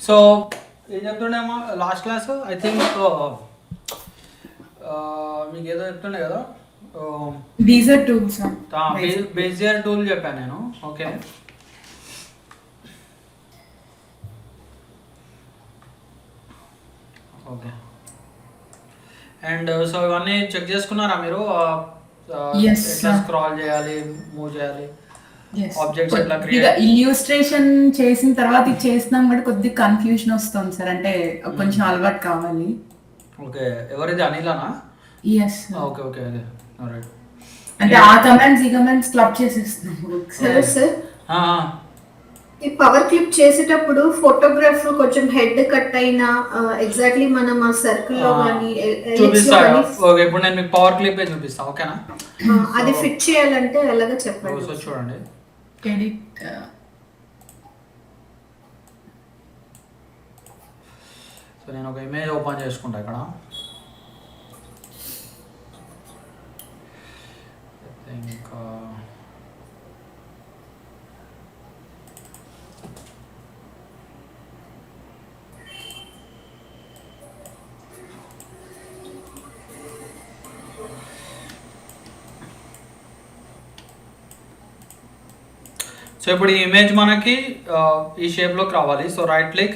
So ఏం చెప్తుండేమో last class I think మీకు ఏదో చెప్తుండే కదా బేజియర్ టూల్స్ బేజియర్ టూల్ చెప్పాను నేను. Okay, okay. అండ్ సో ఇవన్నీ చెక్ చేసుకున్నారా మీరు? ఎట్లా స్క్రాల్ చేయాలి, మూవ్ చేయాలి, ఆబ్జెక్ట్స్ ఎట్లా క్రియేట్. ఇల్యూస్ట్రేషన్ చేసిన తర్వాత ఇది చేసినాం కూడా కొద్దిగా కన్ఫ్యూజన్ వస్తుంది సార్, అంటే కొంచెం అలవాటు కావాలి. ఓకే, ఎవరిది అనిలానా? ఎస్. ఓకే ఓకే, అదే రైట్. అంటే ఆ కమాండ్స్ ఈ కమాండ్స్ క్లబ్ చేసేస్తున్నాం సార్. ఈ పవర్ క్లిప్ చేసేటప్పుడు ఫోటోగ్రాఫ్ కొంచెం హెడ్ కట్ అయినా ఎగ్జాక్ట్లీ మనం ఆ సర్కిల్ లో గాని చూపిస్తా. ఓకే, ఇప్పుడు నేను మీకు పవర్ క్లిప్ చూపిస్తా, ఓకేనా? అది ఫిట్ చేయాలంటే ఎలాగో చెప్పండి. సో చూడండి, ఎడిట్. సో నేను ఒక ఇమేజ్ ఓపెన్ చేసుకుంటా ఇక్కడ. ఇంకా సో ఇప్పుడు ఈ ఇమేజ్ మనకి ఈ షేప్లోకి రావాలి. So right click,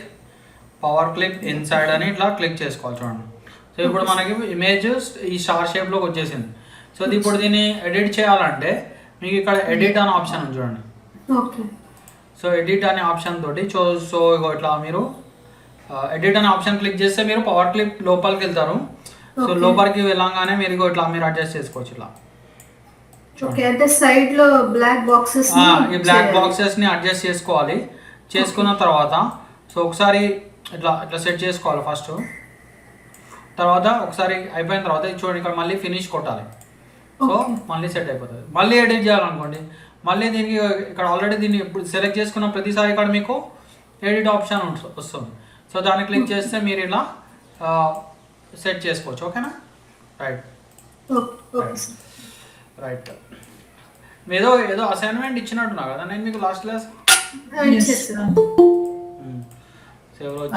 power clip inside అని ఇట్లా క్లిక్ చేసుకోవాలి. చూడండి, సో ఇప్పుడు మనకి ఇమేజ్ ఈ స్టార్ షేప్లోకి వచ్చేసింది. సో ఇప్పుడు దీన్ని ఎడిట్ చేయాలంటే మీకు ఇక్కడ ఎడిట్ అనే ఆప్షన్ ఉంది చూడండి. సో ఎడిట్ అనే ఆప్షన్ తోటి సో ఇట్లా మీరు ఎడిట్ అనే ఆప్షన్ క్లిక్ చేస్తే మీరు పవర్ క్లిప్ లోపలికి వెళ్తారు. సో లోపలికి వెళ్ళంగానే మీరు ఇట్లా మీరు అడ్జస్ట్ చేసుకోవచ్చు. ఇలా ఓకే, అంటే సైడ్ లో బ్లాక్ బాక్సెస్ ఈ బ్లాక్ బాక్సెస్ ని అడ్జస్ట్ చేసుకోవాలి. చేసుకున్న తర్వాత సో ఒకసారి ఇట్లా ఇట్లా సెట్ చేసుకోవాలి ఫస్ట్. తర్వాత ఒకసారి అయిపోయిన తర్వాత చూడండి, ఇక్కడ మళ్ళీ ఫినిష్ కొట్టాలి. సో మళ్ళీ సెట్ అయిపోతుంది. మళ్ళీ ఎడిట్ చేయాలనుకోండి, మళ్ళీ దీనికి ఇక్కడ ఆల్రెడీ దీన్ని ఇప్పుడు సెలెక్ట్ చేసుకున్న ప్రతిసారి ఇక్కడ మీకు ఎడిట్ ఆప్షన్ వస్తుంది. సో దాన్ని క్లిక్ చేస్తే మీరు ఇలా సెట్ చేసుకోవచ్చు. ఓకేనా? Right right. ఏదో ఏదో అసైన్మెంట్ ఇచ్చినట్టున్నా కదా నేను మీకు లాస్ట్ క్లాస్.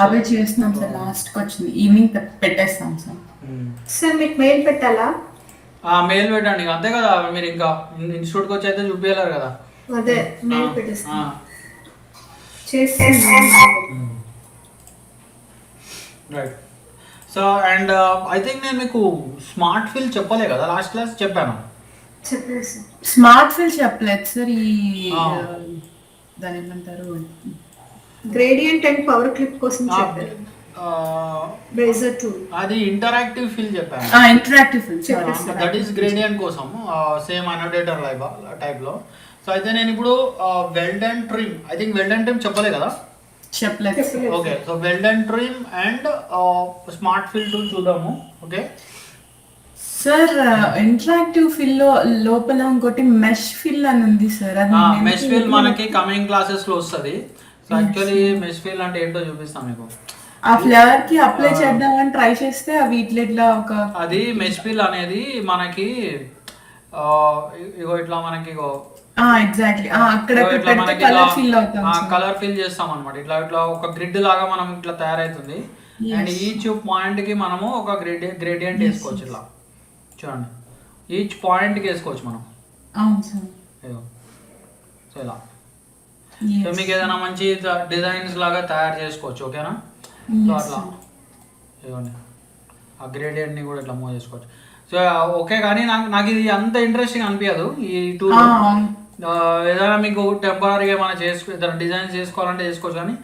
అవే చేస్తున్నాం సార్, లాస్ట్ కి వచ్చింది ఈవినింగ్ పెట్టేస్తాం సార్. సార్ మీకు మెయిల్ పెట్టాలా? మెయిల్ పెట్టండి, అంతే కదా. మీరు ఇంకా ఇన్స్టిట్యూట్కి వచ్చి అయితే చూపించలేరు కదా. అదే మెయిల్ పెట్టేస్తాం. Right. So and I think నేను మీకు స్మార్ట్ ఫిల్ చెప్పలే కదా లాస్ట్ క్లాస్. చెప్పాను. స్మార్ట్ ఫిల్ చెప్పలేదు సార్. ఈ దాని ఏమంటారు, గ్రేడియంట్ అండ్ పవర్ క్లిప్ కోసం చెప్పారు. బేజర్ టూల్ అది ఇంటరాక్టివ్ ఫిల్ చెప్పాను. Interactive fill that is gradient కోసం సేమ్ అనోటేటర్ టైప్ లో. సో అయితే నేను ఇప్పుడు weld and trim, I think weld and trim చెప్పలే కదా. చెప్పలేదు. Okay, so weld and trim and smart fill tool చూద్దాము. ఓకే సార్, ఇంటరాక్టివ్ ఫిల్ లో లోపల ఇంకోటి మెష్ ఫిల్ అని ఉంది సార్. మెష్ ఫిల్ మనకి కమింగ్ క్లాసెస్ లో వస్తుంది. సో యాక్చువల్లీ మెష్ ఫిల్ అంటే ఏంటో చూపిస్తాను మీకు. ఆ ఫ్లేవర్ కి అప్లై చేద్దామని ట్రై చేస్తే అవి ఇట్లా ఒక అది మెష్ ఫిల్ అనేది మనకి ఇగో ఇట్లా మనకి ఇగో ఎగ్జాక్ట్లీ అక్కడ కలర్ ఫిల్ అవుతాం, కలర్ ఫిల్ చేస్తాం అన్నమాట. ఇట్లా ఇట్లా ఒక గ్రిడ్ లాగా మనం ఇట్లా తయారైతుంది. అండ్ ఈచ్ పాయింట్ కి మనము ఒక గ్రేడియంట్ వేసుకోవచ్చు. ఇట్లా చూడండి, ఈచ్ పాయింట్ కి వేసుకోవచ్చు మనం. అవును సార్. సో ఇలా సో మీకు ఏదైనా మంచి డిజైన్స్ లాగా తయారు చేసుకోవచ్చు. ఓకేనా? సో అట్లా ఇవ్వండి, ఆ గ్రేడియంట్ ని కూడా ఇట్లా మూవ్ చేసుకోవచ్చు. సో ఓకే, కానీ నాకు ఇది అంత ఇంట్రెస్టింగ్ అనిపించదు ఈ టూల్. ఏదైనా మీకు టెంపరీగా ఏమైనా ఏదైనా డిజైన్ చేసుకోవాలంటే చేసుకోవచ్చు, కానీ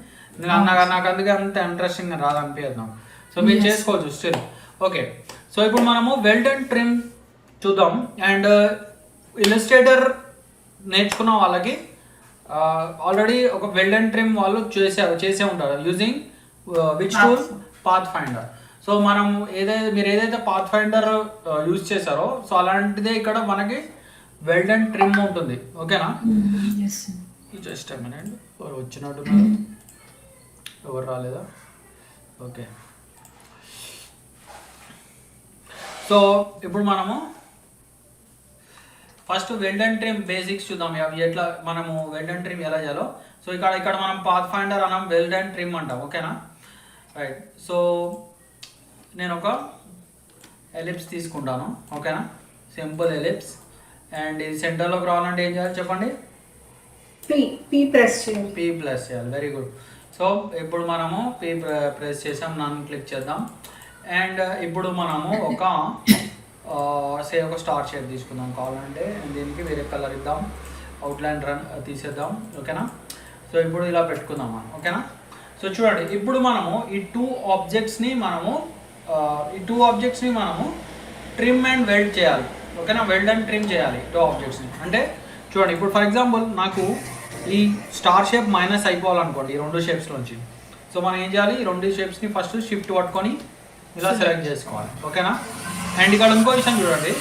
నాకు అందుకే అంత ఇంట్రెస్టింగ్ రాదనిపించదు నాకు. సో మీరు చేసుకోవచ్చు స్టిల్. ఓకే, సో ఇప్పుడు మనము వెల్డ్ అండ్ ట్రిమ్ చూద్దాం. అండ్ ఇల్లస్ట్రేటర్ నేర్చుకున్న వాళ్ళకి ఆల్రెడీ ఒక వెల్డ్ అండ్ ట్రిమ్ వాళ్ళు చేసే ఉంటారు using which tool? Path finder. So మనం మీరు ఏదైతే పాత్ ఫైండర్ యూజ్ చేశారో సో అలాంటిదే ఇక్కడ మనకి వెల్డ్ అండ్ ట్రిమ్ ఉంటుంది. ఓకేనా? జస్ట్ మినిట్, ఎవరు వచ్చినట్టున్నారు, ఎవరు రాలేదా? ఓకే, సో ఇప్పుడు మనము first weld and trim basics చూద్దాం, అవి ఎట్లా మనము వెల్డ్ అండ్ ట్రిమ్ ఎలా చేయాలో. సో ఇక్కడ మనం పాత్ ఫైండర్ అన్నాం, వెల్డ్ అండ్ ట్రిమ్ అంటాం, ఓకేనా. రైట్, సో నేను ఒక ఎలిప్స్ తీసుకుంటాను, ఓకేనా, సింపుల్ ఎలిప్స్. అండ్ ఇది సెంటర్లోకి రావాలంటే ఏం చేయాలి చెప్పండి? పీ ప్రెస్ చేయాలి. పీ ప్లస్ చేయాలి, వెరీ గుడ్. సో ఇప్పుడు మనము పీ ప్రెస్ చేసాం, నన్ను క్లిక్ చేద్దాం. అండ్ ఇప్పుడు మనము ఒక ఒక స్టార్ షేప్ తీసుకుందాం కావాలంటే. దీనికి వేరే కలర్ ఇద్దాం, అవుట్లైన్ రన్ తీసేద్దాం, ఓకేనా. సో ఇప్పుడు ఇలా పెట్టుకుందాం మనం, ఓకేనా. సో చూడండి, ఇప్పుడు మనము ఈ టూ ఆబ్జెక్ట్స్ని మనము ట్రిమ్ అండ్ వెల్డ్ చేయాలి, ఓకేనా. వెల్డ్ అండ్ ట్రిమ్ చేయాలి టూ ఆబ్జెక్ట్స్ని. అంటే చూడండి, ఇప్పుడు ఫర్ ఎగ్జాంపుల్ నాకు ఈ స్టార్ షేప్ మైనస్ అయిపోవాలనుకోండి ఈ రెండు షేప్స్లోంచి. సో మనం ఏం చేయాలి, ఈ రెండు షేప్స్ని ఫస్ట్ షిఫ్ట్ పట్టుకొని ఇలా సెలెక్ట్ చేసుకోవాలి, ఓకేనా. అండ్ ఇక్కడ ఇంకో విషయం చూడండి,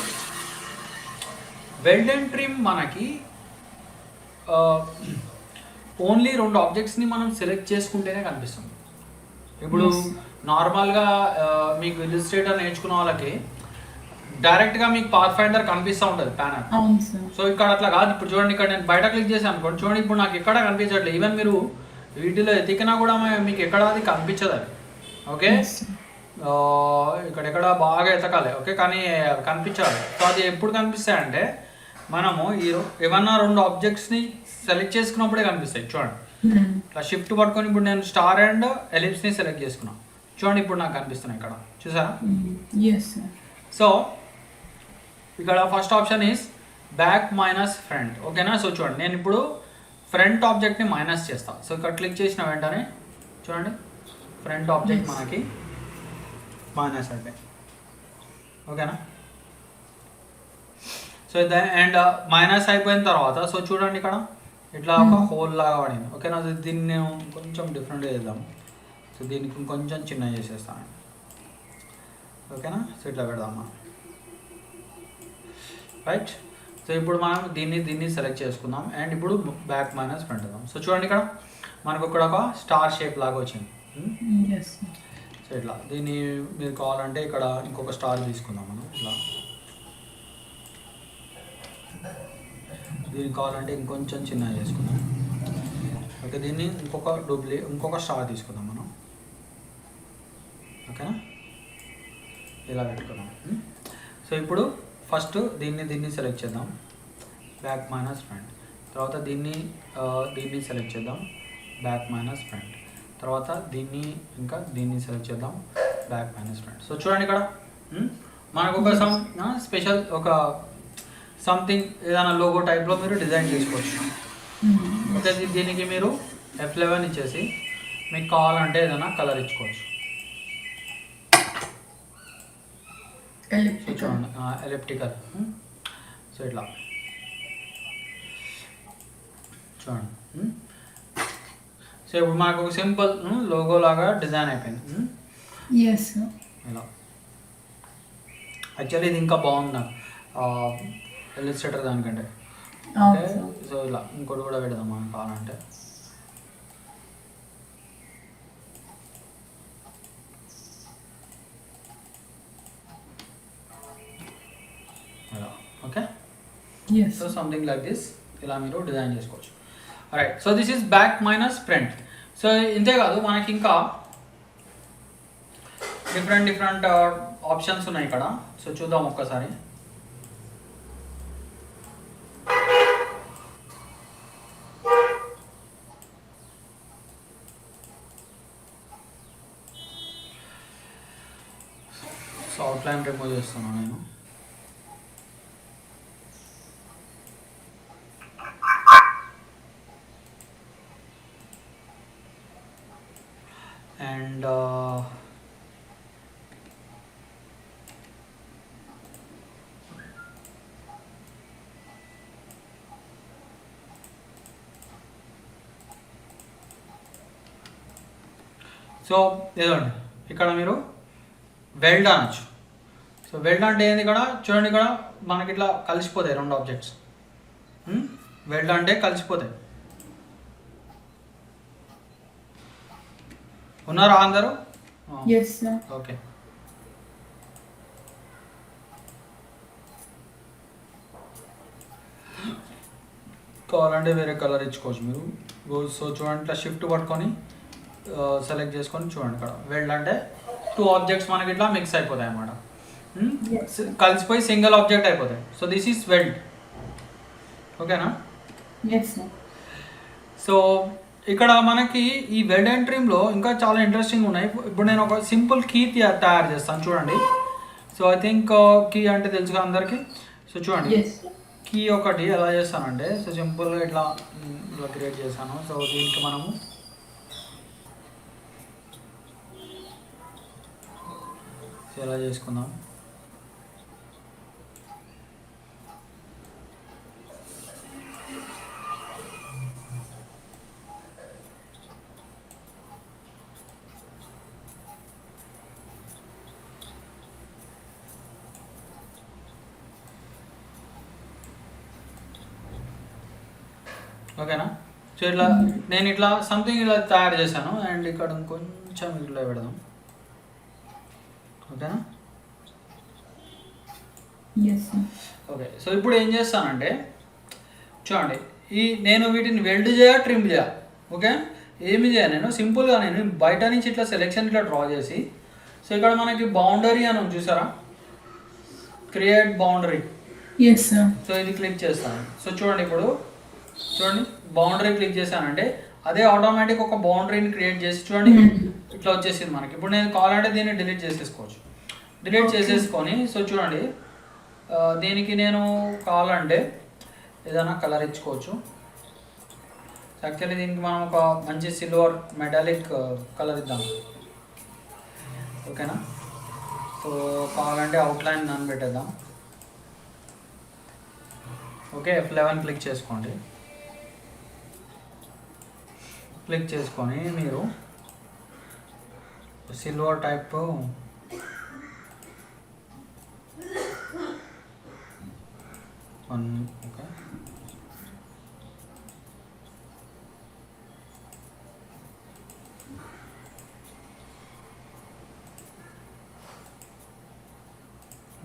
వెల్డ్ అండ్ ట్రిమ్ మనకి ఓన్లీ రెండు ఆబ్జెక్ట్స్ని మనం సెలెక్ట్ చేసుకుంటేనే కనిపిస్తుంది. ఇప్పుడు నార్మల్గా మీకు ఇల్లుస్ట్రేటర్ నేర్చుకున్న వాళ్ళకి డైరెక్ట్గా మీకు పాత్ ఫైండర్ కనిపిస్తూ ఉంటుంది ప్యానల్. సో ఇక్కడ అట్లా కాదు. ఇప్పుడు చూడండి, ఇక్కడ నేను బయట క్లిక్ చేశాను అనుకోండి, చూడండి ఇప్పుడు నాకు ఎక్కడ కనిపించట్లేదు. ఈవెన్ మీరు వీటిలో ఎతికినా కూడా మీకు ఎక్కడ అది కనిపించదు అది, ఓకే. ఇక్కడెక్కడ బాగా ఎతకాలి, ఓకే, కానీ కనిపించాలి. సో అది ఎప్పుడు కనిపిస్తాయంటే మనము ఏమన్నా రెండు ఆబ్జెక్ట్స్ని సెలెక్ట్ చేసుకున్నప్పుడే కనిపిస్తాయి. చూడండి, ఇట్లా షిఫ్ట్ పట్టుకొని ఇప్పుడు నేను స్టార్ అండ్ ఎలిప్స్ని సెలెక్ట్ చేసుకున్నాను. చూడండి ఇప్పుడు నాకు కనిపిస్తున్నాయి ఇక్కడ, చూసారా. సో ఇక్కడ first option is back minus front, ఓకేనా. సో చూడండి, నేను ఇప్పుడు ఫ్రంట్ ఆబ్జెక్ట్ని మైనస్ చేస్తాను. సో ఇక్కడ క్లిక్ చేసిన వెంటనే చూడండి ఫ్రంట్ ఆబ్జెక్ట్ మనకి మైనస్ అయిపోయి, ఓకేనా. సో అండ్ మైనస్ అయిపోయిన తర్వాత సో చూడండి ఇక్కడ ఇట్లా ఒక హోల్ లాగా పడింది, ఓకేనా. దీన్ని నేను కొంచెం డిఫరెంట్గా చేద్దాం. సో దీనికి కొంచెం చిన్న చేసేస్తాను, ఓకేనా. సో ఇట్లా పెడదామా, రైట్. సో ఇప్పుడు మనం దీన్ని సెలెక్ట్ చేసుకుందాం. అండ్ ఇప్పుడు బ్యాక్ మైనస్ ఫ్రంట్ ఇద్దాం. సో చూడండి ఇక్కడ మనకు ఇక్కడ ఒక స్టార్ షేప్ లాగా వచ్చింది. సో ఇట్లా దీన్ని మీరు కావాలంటే ఇక్కడ ఇంకొక స్టార్ తీసుకుందాం మనం. ఇట్లా దీనికి కావాలంటే ఇంకొంచెం చిన్నగా చేసుకుందాం, ఓకే. దీన్ని ఇంకొక స్టార్ తీసుకుందాం మనం, ఓకేనా. ఇలా పెట్టుకుందాం. సో ఇప్పుడు ఫస్ట్ దీన్ని సెలెక్ట్ చేద్దాం, బ్యాక్ మైనస్ ఫ్రంట్. తర్వాత దీన్ని సెలెక్ట్ చేద్దాం, బ్యాక్ మైనస్ ఫ్రంట్. తర్వాత దీన్ని సెలెక్ట్ చేద్దాం, బ్యాక్ మైనస్ ఫ్రంట్. సో చూడండి ఇక్కడ మనకు ఒక స్పెషల్ ఒక సంథింగ్ ఏదైనా లోగో టైప్లో మీరు డిజైన్ చేసుకోవచ్చు, ఓకే. దీనికి మీరు F11 ఇచ్చేసి మీకు కావాలంటే ఏదైనా కలర్ ఇచ్చుకోవచ్చు. చూడండి ఎలిప్టికల్. సో ఇట్లా చూడండి. సో ఇప్పుడు మనకు ఒక సింపుల్ లోగో లాగా డిజైన్ అయిపోయింది. ఇలా యాక్చువల్లీ ఇది ఇంకా బాగుంది నాకు ఇల్లుస్ట్రేటర్ దానికంటే, ఓకే. సో ఇలా ఇంకోటి కూడా పెడదాం మనం కావాలంటే. Okay, so something like this ఇలా మీరు డిజైన్ చేసుకోవచ్చు, right. So this is back minus front. So ఇంతేకాదు మనకి ఇంకా డిఫరెంట్ ఆప్షన్స్ ఉన్నాయి ఇక్కడ. సో చూద్దాం ఒక్కసారి. సో అవుట్లైన్ రిమూవ్ చేస్తున్నాను నేను. అండ్ సో ఏదండి ఇక్కడ మీరు వెల్డ్ అనొచ్చు. సో వెల్డ్ అంటే ఏంది, ఇక్కడ చూడండి, ఇక్కడ మనకి ఇట్లా కలిసిపోతాయి రెండు ఆబ్జెక్ట్స్. వెల్డ్ అంటే కలిసిపోతాయి. ఉన్నారా అందరూ? ఓకే. కావాలంటే వేరే కలర్ ఇచ్చుకోవచ్చు మీరు. సో చూడండి ఇట్లా షిఫ్ట్ పట్టుకొని సెలెక్ట్ చేసుకొని చూడండి ఇక్కడ వెల్డ్ అంటే 2 ఆబ్జెక్ట్స్ మనకి ఇట్లా మిక్స్ అయిపోతాయి అన్నమాట. కలిసిపోయి సింగిల్ ఆబ్జెక్ట్ అయిపోతాయి. So this is weld. ఓకేనా? Yes sir. సో ఇక్కడ మనకి ఈ వెల్డ్ అండ్ ట్రిమ్లో ఇంకా చాలా ఇంట్రెస్టింగ్ ఉన్నాయి. ఇప్పుడు నేను ఒక సింపుల్ కీ తయారు చేస్తాను చూడండి. సో ఐ థింక్ కీ అంటే తెలుసుగా అందరికీ. సో చూడండి కీ ఒకటి ఎలా చేస్తానంటే, సో సింపుల్గా ఇట్లా క్రియేట్ చేశాను. సో దీనికి మనము ఎలా చేసుకుందాం. ఓకేనా? సో ఇట్లా నేను ఇట్లా సంథింగ్ ఇలా తయారు చేశాను. అండ్ ఇక్కడ కొంచెం ఇట్లా పెడదాం. ఓకేనా? ఓకే. సో ఇప్పుడు ఏం చేస్తానంటే చూడండి, నేను వీటిని వెల్డ్ చేయ ట్రిమ్ చేయ. ఓకే, ఏమి చేయాలి, నేను సింపుల్గా నేను బయట నుంచి ఇట్లా సెలెక్షన్ ఇట్లా డ్రా చేసి, సో ఇక్కడ మనకి బౌండరీ అని ఉంది చూసారా, క్రియేట్ బౌండరీ. సో ఇది క్లిక్ చేస్తాను. సో చూడండి ఇప్పుడు చూడండి బౌండరీ క్లిక్ చేశానంటే అదే ఆటోమేటిక్ ఒక బౌండరీని క్రియేట్ చేసి చూడండి ఇట్లా వచ్చేసింది మనకి. ఇప్పుడు నేను కావాలంటే దీన్ని డిలీట్ చేసేసుకోవచ్చు. డిలీట్ చేసేసుకొని సో చూడండి దీనికి నేను కావాలంటే ఏదైనా కలర్ ఇచ్చుకోవచ్చు. యాక్చువల్లీ దీనికి మనం ఒక మంచి సిల్వర్ మెటాలిక్ కలర్ ఇద్దాం. ఓకేనా? సో కావాలంటే అవుట్లైన్ నన్ను పెట్టేద్దాం. ఓకే, F11 క్లిక్ చేసుకోండి. క్లిక్ చేసుకొని మీరు సిల్వర్ టైప్ ఓకే,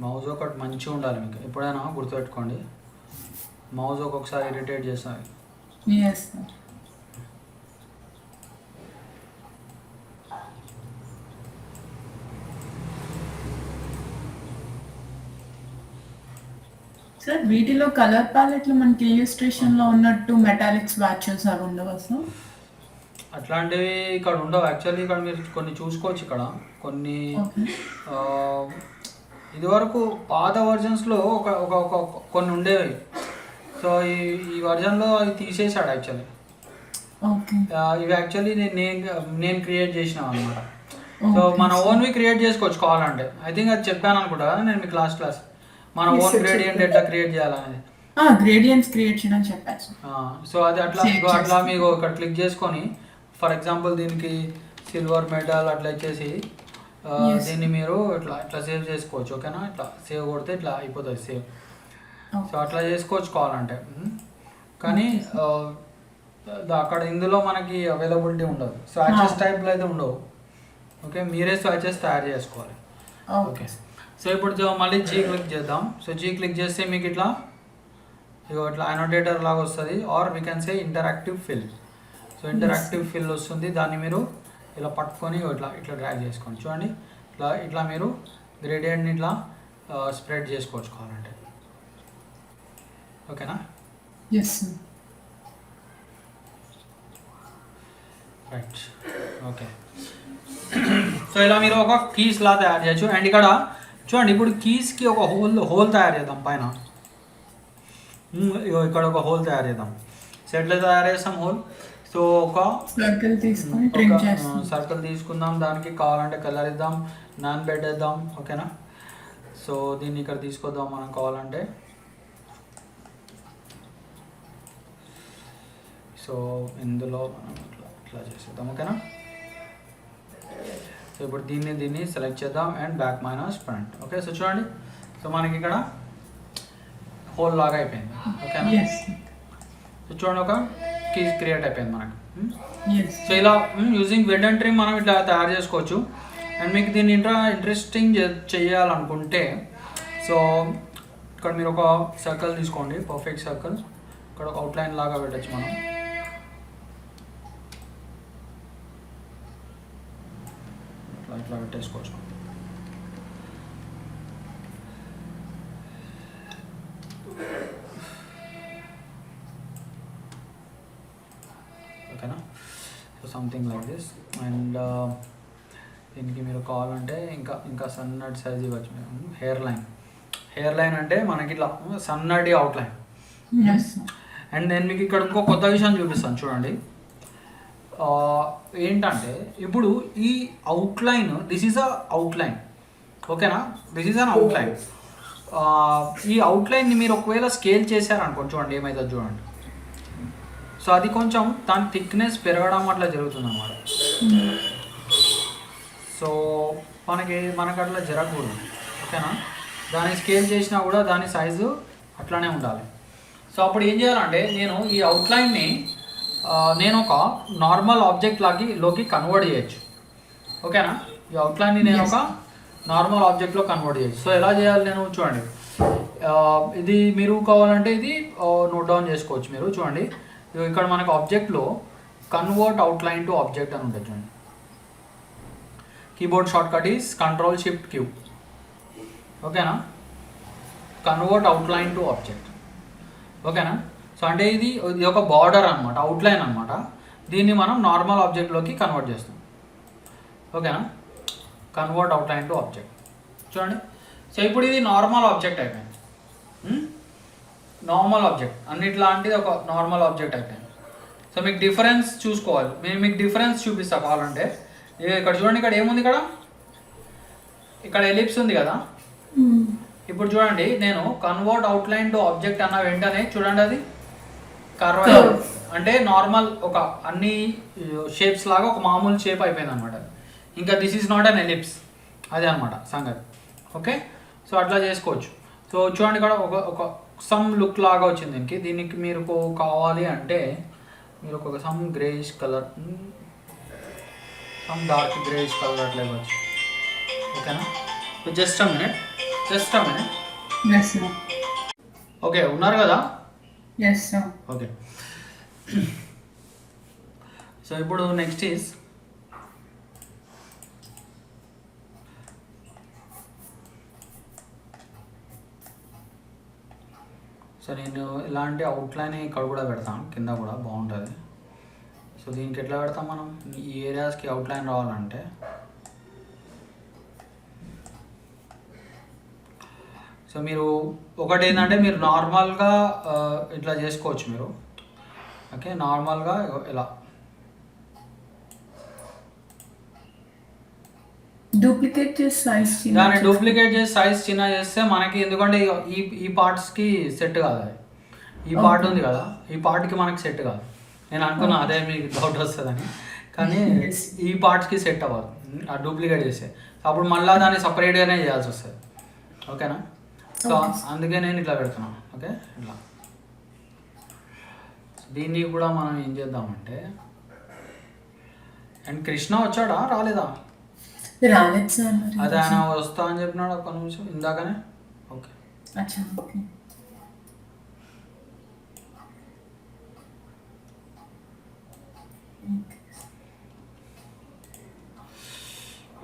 మౌజ్ ఒకటి మంచిగా ఉండాలి మీకు ఎప్పుడైనా గుర్తుపెట్టుకోండి. మౌజ్ ఒక్కొక్కసారి ఇరిటేట్ చేస్తుంది. సార్ వీటిలో కలర్ ప్యాలెట్లు మనకి ఇల్యూస్ట్రేషన్ లో ఉన్నట్టు మెటాలిక్ స్వాచెస్ అవి ఉండవా సార్? అట్లాంటివి ఇక్కడ ఉండవు. యాక్చువల్లీ ఇక్కడ మీరు కొన్ని చూసుకోవచ్చు. ఇక్కడ కొన్ని ఇదివరకు పాత వర్జన్స్లో ఒక ఒక ఒక కొన్ని ఉండేవి. సో ఈ వర్జన్లో అవి తీసేసాడు యాక్చువల్లీ. ఇవి యాక్చువల్లీ నేను క్రియేట్ చేసినాం అనమాట. సో మన ఓన్వి క్రియేట్ చేసుకోవచ్చు కావాలంటే. ఐ థింక్ అది చెప్పాను అనుకుంటా నేను మీకు క్లాస్ మన ఓన్ గ్రేడియంట్ ఎట్లా క్రియేట్ చేయాలనేది. గ్రేడియంట్స్ క్రియేట్ చేయడం చెప్పాను. సో అది అట్లా మీకు ఇక్కడ క్లిక్ చేసుకొని ఫర్ ఎగ్జాంపుల్ దీనికి సిల్వర్ మెటల్ అట్లా ఇచ్చేసి దీన్ని మీరు ఇట్లా సేవ్ చేసుకోవచ్చు. ఓకేనా? ఇట్లా సేవ్ కొడితే ఇట్లా అయిపోతుంది సేవ్. సో అట్లా చేసుకోవచ్చు కావాలంటే. కానీ అక్కడ ఇందులో మనకి అవైలబిలిటీ ఉండదు. స్వాచెస్ టైప్లో అయితే ఉండవు. ఓకే, మీరే స్వాచెస్ తయారు చేసుకోవాలి. ఓకే, సో ఇప్పుడు మళ్ళీ జీ క్లిక్ చేద్దాం. సో జీ క్లిక్ చేస్తే మీకు ఇట్లా అనోటేటర్ లాగా వస్తుంది. Or we can say interactive fill. So interactive fill వస్తుంది. దాన్ని మీరు ఇలా పట్టుకొని ఇట్లా డ్రాగ్ చేసుకోండి. చూడండి ఇట్లా మీరు గ్రేడియంట్ని ఇట్లా స్ప్రెడ్ చేసుకోవచ్చు కావాలంటే. ఓకేనా? రైట్. ఓకే, సో ఇలా మీరు ఒక కీస్ లా తయారు చేయొచ్చు. అండ్ ఇక్కడ చూడండి ఇప్పుడు కీస్కి ఒక హోల్ తయారు చేద్దాం పైన. ఇక్కడ ఒక హోల్ తయారు చేద్దాం. సో ఎట్లా తయారు చేస్తాం హోల్? సో ఒక సర్కిల్ తీసుకుందాం. దానికి కావాలంటే కలర్ ఇద్దాం, నాన్ పెట్టేద్దాం. ఓకేనా? సో దీన్ని ఇక్కడ తీసుకొద్దాం మనం కావాలంటే. సో ఇందులో మనం ఇట్లా చేసేద్దాం. ఓకేనా? సో ఇప్పుడు దీన్ని సెలెక్ట్ చేద్దాం and back minus front. Okay, so చూడండి సో మనకి ఇక్కడ హోల్ లాగా అయిపోయింది. ఓకేనా? సో చూడండి ఒక కీస్ క్రియేట్ అయిపోయింది మనకి. సో ఇలా యూజింగ్ వెల్డ్ అండ్ ట్రిమ్ మనం ఇట్లా తయారు చేసుకోవచ్చు. అండ్ మీకు దీన్ని ఇంట్రెస్టింగ్ చేయాలనుకుంటే సో ఇక్కడ మీరు ఒక సర్కిల్ తీసుకోండి, పర్ఫెక్ట్ సర్కిల్. ఇక్కడ ఒక అవుట్లైన్ లాగా పెట్టచ్చు మనం. ఇట్లా పెట్టేసుకోవచ్చు. ఓకేనా? So something like this. And దీనికి మీరు కావాలంటే ఇంకా సన్నటి సైజ్ ఇవ్వచ్చు. హెయిర్ లైన్ అంటే మనకి ఇట్లా సన్నటి అవుట్లైన్. అండ్ నేను మీకు ఇక్కడ ఇంకో కొత్త విషయం చూపిస్తాను చూడండి. ఏంటంటే ఇప్పుడు ఈ outline, this is a outline. ఓకేనా? This is an outline. ఈ అవుట్లైన్ని మీరు ఒకవేళ స్కేల్ చేశారనుకోండి, చూడండి ఏమవుతుంది చూడండి. సో అది కొంచెం దాని థిక్నెస్ పెరగడం అట్లా జరుగుతుంది అన్నమాట. సో మనకు అట్లా జరగకూడదు. ఓకేనా? దాన్ని స్కేల్ చేసినా కూడా దాని సైజు అట్లానే ఉండాలి. సో అప్పుడు ఏం చేయాలంటే నేను ఈ అవుట్లైన్ని నేను ఒక నార్మల్ ఆబ్జెక్ట్ లోకి కన్వర్ట్ చేయొచ్చు. ఓకేనా? ఈ అవుట్లైన్ని నేను ఒక నార్మల్ ఆబ్జెక్ట్లో కన్వర్ట్ చేయొచ్చు. సో ఎలా చేయాలి నేను చూడండి. ఇది మీరు కావాలంటే ఇది నోట్ డౌన్ చేసుకోవచ్చు మీరు. చూడండి ఇక్కడ మనకు ఆబ్జెక్ట్లో కన్వర్ట్ అవుట్లైన్ టు ఆబ్జెక్ట్ అని ఉంటుంది చూడండి. Keyboard short cut is Ctrl+Shift+Q. ఓకేనా? Convert outline to object. ఓకేనా? సో అంటే ఇది ఒక బార్డర్ అనమాట, అవుట్లైన్ అనమాట. దీన్ని మనం నార్మల్ ఆబ్జెక్ట్లోకి కన్వర్ట్ చేస్తాం. ఓకేనా? Convert outline to object. చూడండి. సో ఇప్పుడు ఇది నార్మల్ ఆబ్జెక్ట్ అయిపోయింది. నార్మల్ ఆబ్జెక్ట్ అన్నిట్లాంటిది ఒక నార్మల్ ఆబ్జెక్ట్ అయిపోయింది. సో మీకు డిఫరెన్స్ చూసుకోవాలి. మీకు డిఫరెన్స్ చూపిస్తా కావాలంటే. ఇక్కడ చూడండి, ఇక్కడ ఏముంది, ఇక్కడ ఎలిప్స్ ఉంది కదా. ఇప్పుడు చూడండి నేను కన్వర్ట్ అవుట్లైన్ టు ఆబ్జెక్ట్ అన్న వెంటనే చూడండి అది కర్వ్ అంటే నార్మల్ ఒక అన్ని షేప్స్ లాగా ఒక మామూలు షేప్ అయిపోయింది అనమాట. ఇంకా this is not an ellipse, అదే అనమాట సంగతి. ఓకే? సో అట్లా చేసుకోవచ్చు. సో చూడండి ఇక్కడ ఒక సమ్ లుక్ లాగా వచ్చింది. దీనికి మీరు కావాలి అంటే మీరు ఒక some greyish colour, some dark greyish colour అట్లా ఇవ్వచ్చు. ఓకేనా? Just a minute. ఓకే, ఉన్నారు కదా? ఓకే. సో ఇప్పుడు నెక్స్ట్ ఈజ్ సో నేను ఇలాంటి అవుట్లైన్ ఇక్కడ కూడా పెడతాను, కింద కూడా బాగుంటుంది. సో దీనికి ఎట్లా పెడతాం మనం? ఈ ఏరియాస్కి అవుట్లైన్ రావాలంటే సో మీరు ఒకటి ఏంటంటే మీరు నార్మల్గా ఇట్లా చేసుకోవచ్చు మీరు. ఓకే, నార్మల్గా ఇలా డూప్లికేట్ చేసి సైజ్ చిన్న చేస్తే మనకి, ఎందుకంటే ఈ పార్ట్స్కి సెట్ కాదు. అది ఈ పార్ట్ ఉంది కదా, ఈ పార్ట్కి మనకి సెట్ కాదు. నేను అనుకున్నా అదే మీకు డౌట్ వస్తుందని, కానీ ఈ పార్ట్స్కి సెట్ అవ్వదు ఆ డూప్లికేట్ చేస్తే. అప్పుడు మళ్ళీ దాన్ని సపరేట్గానే చేయాల్సి వస్తుంది. ఓకేనా? సో అందుకే నేను ఇట్లా పెడుతున్నాను. ఓకే, ఇట్లా. దీన్ని కూడా మనం ఏం చేద్దామంటే, అండ్ కృష్ణ వచ్చాడా రాలేదా? రాలేదు సార్. అదే ఆయన వస్తా అని చెప్పినాడు ఒక్క నిమిషం ఇందాకనే. Okay,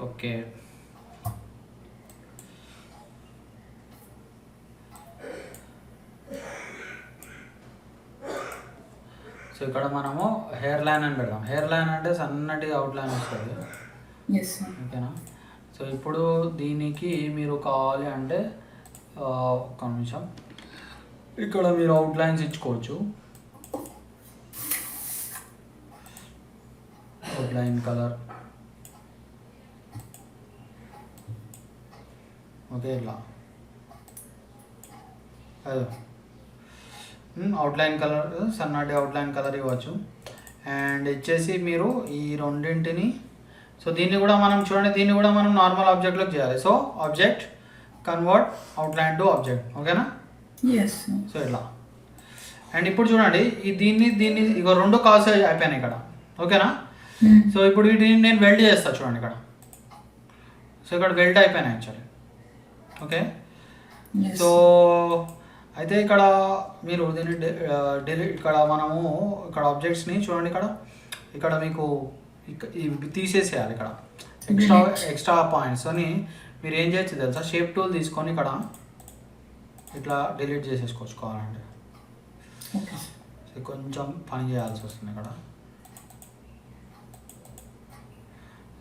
okay. సో ఇక్కడ మనము హెయిర్ లైన్ అని పెడదాం. హెయిర్ లైన్ అంటే సన్నటి అవుట్లైన్ వస్తుంది. ఓకేనా? సో ఇప్పుడు దీనికి మీరు కావాలి అంటే ఒక నిమిషం, ఇక్కడ మీరు అవుట్లైన్స్ ఇచ్చుకోవచ్చు. అవుట్లైన్ కలర్ ఓకే, ఇట్లా అదే అవుట్లైన్ కలర్, సన్నటి అవుట్లైన్ కలర్ ఇవ్వచ్చు. అండ్ ఇచ్చేసి మీరు ఈ రెండింటిని, సో దీన్ని కూడా మనం చూడండి, దీన్ని కూడా మనం నార్మల్ ఆబ్జెక్ట్లోకి చేయాలి. So object, convert outline to object. ఓకేనా? సో ఇట్లా. అండ్ ఇప్పుడు చూడండి దీన్ని ఇక రెండు కాల్స్ అయిపోయినాయి ఇక్కడ. ఓకేనా? సో ఇప్పుడు వీటిని నేను వెల్డ్ చేస్తాను చూడండి ఇక్కడ. సో ఇక్కడ వెల్డ్ అయిపోయినాయి యాక్చువల్లీ. ఓకే, సో అయితే ఇక్కడ మీరు దీన్ని డిలీట్ ఇక్కడ మనము ఇక్కడ ఆబ్జెక్ట్స్ని చూడండి ఇక్కడ మీకు ఇవి తీసేసేయాలి ఇక్కడ ఎక్స్ట్రా పాయింట్స్ అని మీరు ఏం చేయొచ్చు తెలుసా, షేప్ టూల్ తీసుకొని ఇక్కడ ఇట్లా డిలీట్ చేసేసుకోవచ్చు కావాలంటే. కొంచెం పని చేయాల్సి వస్తుంది ఇక్కడ.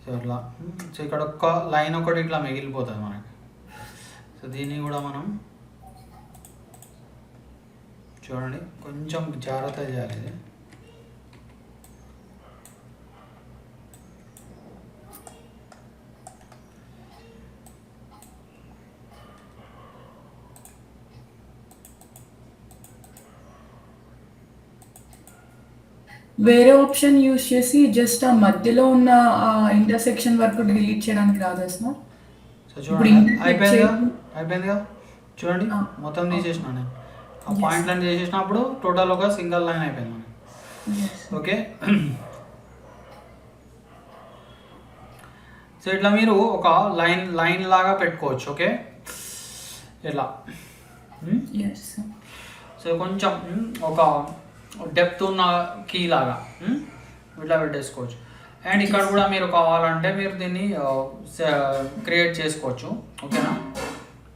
సో ఇట్లా సో ఇక్కడ ఒక్క లైన్ ఒకటి ఇట్లా మిగిలిపోతుంది మనకి. సో దీన్ని కూడా మనం చూడండి కొంచెం జాగ్రత్త చేయాలి ఇది. వేరే ఆప్షన్ యూజ్ చేసి జస్ట్ ఆ మధ్యలో ఉన్న ఇంటర్సెక్షన్ వరకు డిలీట్ చేయడానికి రాదా సార్? సో చూడండి అయిపోయిందిగా చూడండి మొత్తం తీసేసిన నేను ఆ పాయింట్లను చేసేసినప్పుడు టోటల్ ఒక సింగిల్ లైన్ అయిపోయింది మనకి. ఓకే సో ఇట్లా మీరు ఒక లైన్ లాగా పెట్టుకోవచ్చు. ఓకే ఇట్లా సో కొంచెం ఒక డెప్త్ ఉన్న కీ లాగా ఇట్లా పెట్టేసుకోవచ్చు. అండ్ ఇక్కడ కూడా మీరు కావాలంటే మీరు దీన్ని క్రియేట్ చేసుకోవచ్చు. ఓకేనా?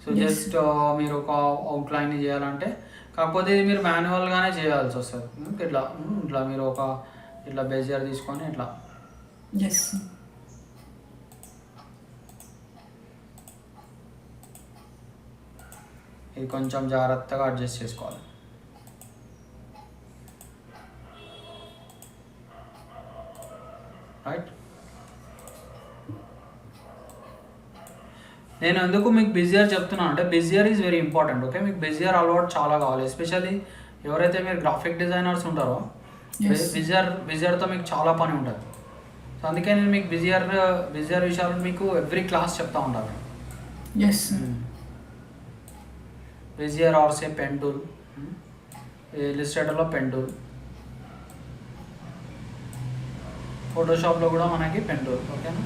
సో జస్ట్ మీరు ఒక అవుట్లైన్ చేయాలంటే, కాకపోతే ఇది మీరు మాన్యువల్గానే చేయాల్సి వస్తుంది. ఇట్లా మీరు ఇట్లా బేజర్ తీసుకొని ఇట్లా ఇది కొంచెం జాగ్రత్తగా అడ్జస్ట్ చేసుకోవాలి. రైట్, నేను ఎందుకు మీకు బిజియర్ చెప్తున్నాను అంటే busier is very important. Okay, మీకు బిజియర్ అలవాటు చాలా కావాలి. ఎస్పెషల్లీ ఎవరైతే మీరు గ్రాఫిక్ డిజైనర్స్ ఉంటారో బిజియర్తో మీకు చాలా పని ఉంటుంది. సో అందుకే నేను మీకు బిజియర్ విషయాలు మీకు ఎవ్రీ క్లాస్ చెప్తా ఉంటాను. Bezier or say pen tool, ఇల్లస్ట్రేటర్లో పెన్ టూల్, ఫోటోషాప్లో కూడా మనకి పెన్ టూల్. ఓకేనా?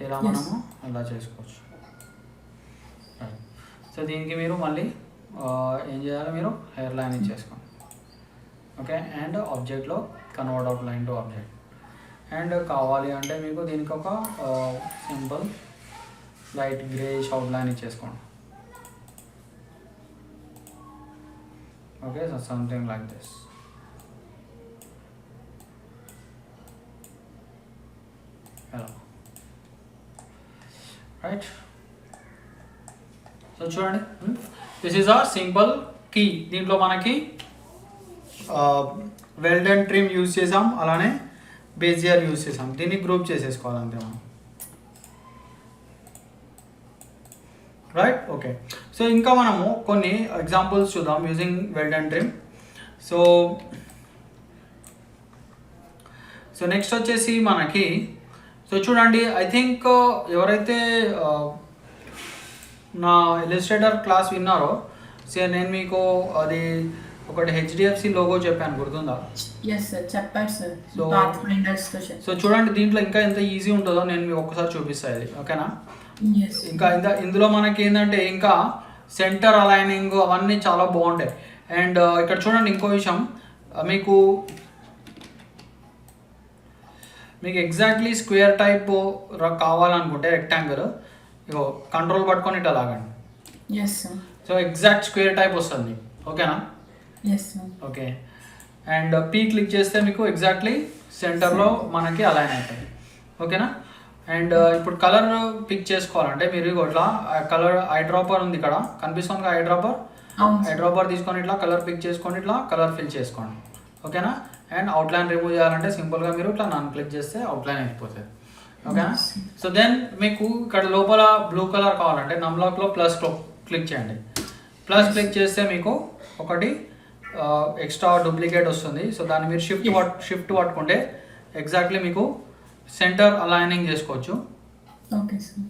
ఇలా మనము ఇలా చేసుకోవచ్చు. సో దీనికి మీరు మళ్ళీ ఏం చేయాలి, మీరు హెయిర్ లైన్ ఇచ్చేసుకోండి. ఓకే, అండ్ ఆబ్జెక్ట్లో convert outline to object. And కావాలి అంటే మీకు దీనికి ఒక simple light greyish outline ఇచ్చేసుకోండి. Okay, so something like this. Right, so చూడండి this is a simple key. దీంట్లో మనకి వెల్ డన్ ట్రిమ్ యూజ్ చేసాం, అలానే బేజియర్ యూజ్ చేసాం. దీన్ని గ్రూప్ చేసేసుకోవాలంటే మనం. Right, okay. సో ఇంకా మనము కొన్ని ఎగ్జాంపుల్స్ చూద్దాం using well done trim. So next వచ్చేసి మనకి సో చూడండి, ఐ థింక్ ఎవరైతే నా ఇల్లస్ట్రేటర్ క్లాస్ విన్నారో, సో నేను మీకు అది ఒకటి HDFC లోగో చెప్పాను, గుర్తుందా? చెప్పారు సార్. సో చూడండి దీంట్లో ఇంకా ఎంత ఈజీ ఉంటుందో నేను మీకు ఒక్కసారి చూపిస్తాను ఇది. ఓకేనా? ఇంకా ఇందులో మనకి ఏంటంటే ఇంకా సెంటర్ అలైనింగ్ అవన్నీ చాలా బాగుంటాయి. అండ్ ఇక్కడ చూడండి ఇంకో విషయం, మీకు ఎగ్జాక్ట్లీ స్క్వేర్ టైప్ కావాలనుకుంటే రెక్టాంగిల్, ఇగో కంట్రోల్ పట్టుకొని ఇట్లా లాగండి. సో ఎగ్జాక్ట్ స్క్వేర్ టైప్ వస్తుంది. ఓకేనా? ఓకే, అండ్ పీ క్లిక్ చేస్తే మీకు ఎగ్జాక్ట్లీ సెంటర్లో మనకి అలైన్ అవుతుంది. ఓకేనా? అండ్ ఇప్పుడు కలర్ పిక్ చేసుకోవాలంటే మీరు ఇట్లా కలర్ ఐ డ్రాపర్ ఉంది ఇక్కడ కనిపిస్తుంది కదా, ఐ డ్రాపర్ తీసుకొని ఇట్లా కలర్ పిక్ చేసుకొని ఇట్లా కలర్ ఫిల్ చేసుకోండి. ఓకేనా? అండ్ అవుట్లైన్ రిమూవ్ చేయాలంటే సింపుల్గా మీరు ఇట్లా నాన్ క్లిక్ చేస్తే అవుట్లైన్ అయిపోతుంది. ఓకేనా? సో దెన్ మీకు ఇక్కడ లోపల బ్లూ కలర్ కావాలంటే నమ్లాక్లో ప్లస్ క్లిక్ చేయండి. ప్లస్ క్లిక్ చేస్తే మీకు ఒకటి ఎక్స్ట్రా డూప్లికేట్ వస్తుంది. సో దాన్ని మీరు షిఫ్ట్ పట్టుకుంటే ఎగ్జాక్ట్లీ మీకు సెంటర్ అలైనింగ్ చేసుకోవచ్చు. Okay sir.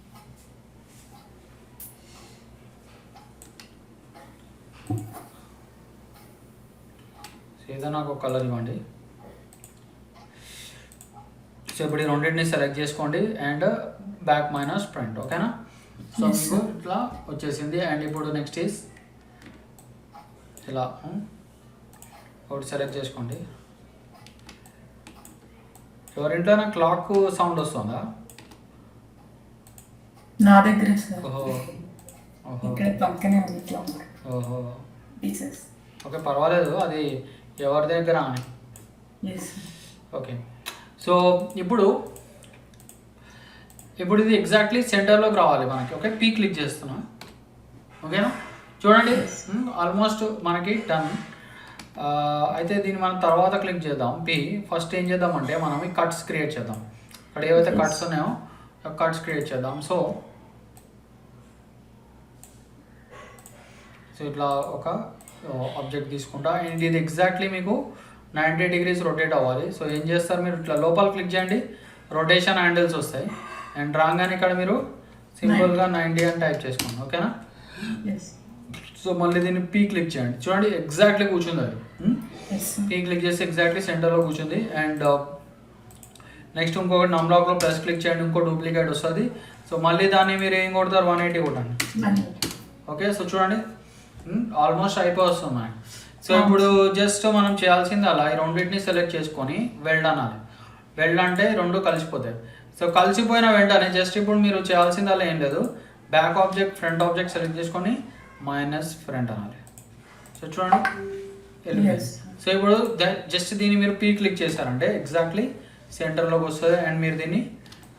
ఏదైనా ఒక కలర్ ఇవ్వండి. సో ఇప్పుడు ఈ రెండింటిని సెలెక్ట్ చేసుకోండి అండ్ బ్యాక్ మైనస్ ఫ్రంట్, ఓకేనా? సో మీకు ఇట్లా వచ్చేసింది. అండ్ ఇప్పుడు నెక్స్ట్ ఈస్ ఇలా ఒకటి సెలెక్ట్ చేసుకోండి. ఎవరింట్లో క్లాక్ సౌండ్ వస్తుందా? నా దగ్గర సార్. ఓహో ఇక్కడ పక్కనే ఉంది క్లాక్. ఓహో పీసెస్. ఓకే, పర్వాలేదు, అది ఎవరి దగ్గర అని. ఓకే, సో ఇప్పుడు ఇది ఎగ్జాక్ట్లీ సెంటర్లోకి రావాలి మనకి. ఓకే, పీ క్లిక్ చేస్తున్నా. ఓకేనా, చూడండి ఆల్మోస్ట్ మనకి డన్. అయితే దీన్ని మనం తర్వాత క్లిక్ చేద్దాం. పీ ఫస్ట్ ఏం చేద్దామంటే మనం ఈ కట్స్ క్రియేట్ చేద్దాం. ఇక్కడ ఏవైతే కట్స్ ఉన్నాయో కట్స్ క్రియేట్ చేద్దాం. సో ఇట్లా ఒక ఆబ్జెక్ట్ తీసుకుంటా అండ్ ఇది ఎగ్జాక్ట్లీ మీకు 90 degrees రొటేట్ అవ్వాలి. సో ఏం చేస్తారు మీరు ఇట్లా లోపల క్లిక్ చేయండి, రొటేషన్ హ్యాండిల్స్ వస్తాయి అండ్ రాగానే ఇక్కడ మీరు సింపుల్గా 90 అని టైప్ చేసుకోండి. ఓకేనా, సో మళ్ళీ దీన్ని పీ క్లిక్ చేయండి. చూడండి ఎగ్జాక్ట్లీ కూర్చుంది అది. పీ క్లిక్ చేస్తే ఎగ్జాక్ట్లీ సెంటర్లో కూర్చుంది. అండ్ నెక్స్ట్ ఇంకొకటి నమ్లాక్లో ప్లస్ క్లిక్ చేయండి, ఇంకో డూప్లికేట్ వస్తుంది. సో మళ్ళీ దాన్ని మీరు ఏం కొడతారు, 180 కొట్టండి. ఓకే, సో చూడండి ఆల్మోస్ట్ అయిపోయి వస్తున్నాయి. సో ఇప్పుడు జస్ట్ మనం చేయాల్సింది అలా ఈ రెండింటిని సెలెక్ట్ చేసుకొని వెల్డ్ అనాలి. వెల్డ్ అంటే రెండు కలిసిపోతాయి. సో కలిసిపోయిన వెంటనే జస్ట్ ఇప్పుడు మీరు చేయాల్సింది అలా ఏం లేదు, back object front object select చేసుకొని మైనస్ ఫ్రంట్ అనాలి. సో చూడండి సో ఇప్పుడు జస్ట్ దీన్ని మీరు పీ క్లిక్ చేశారంటే ఎగ్జాక్ట్లీ సెంటర్లోకి వస్తుంది అండ్ మీరు దీన్ని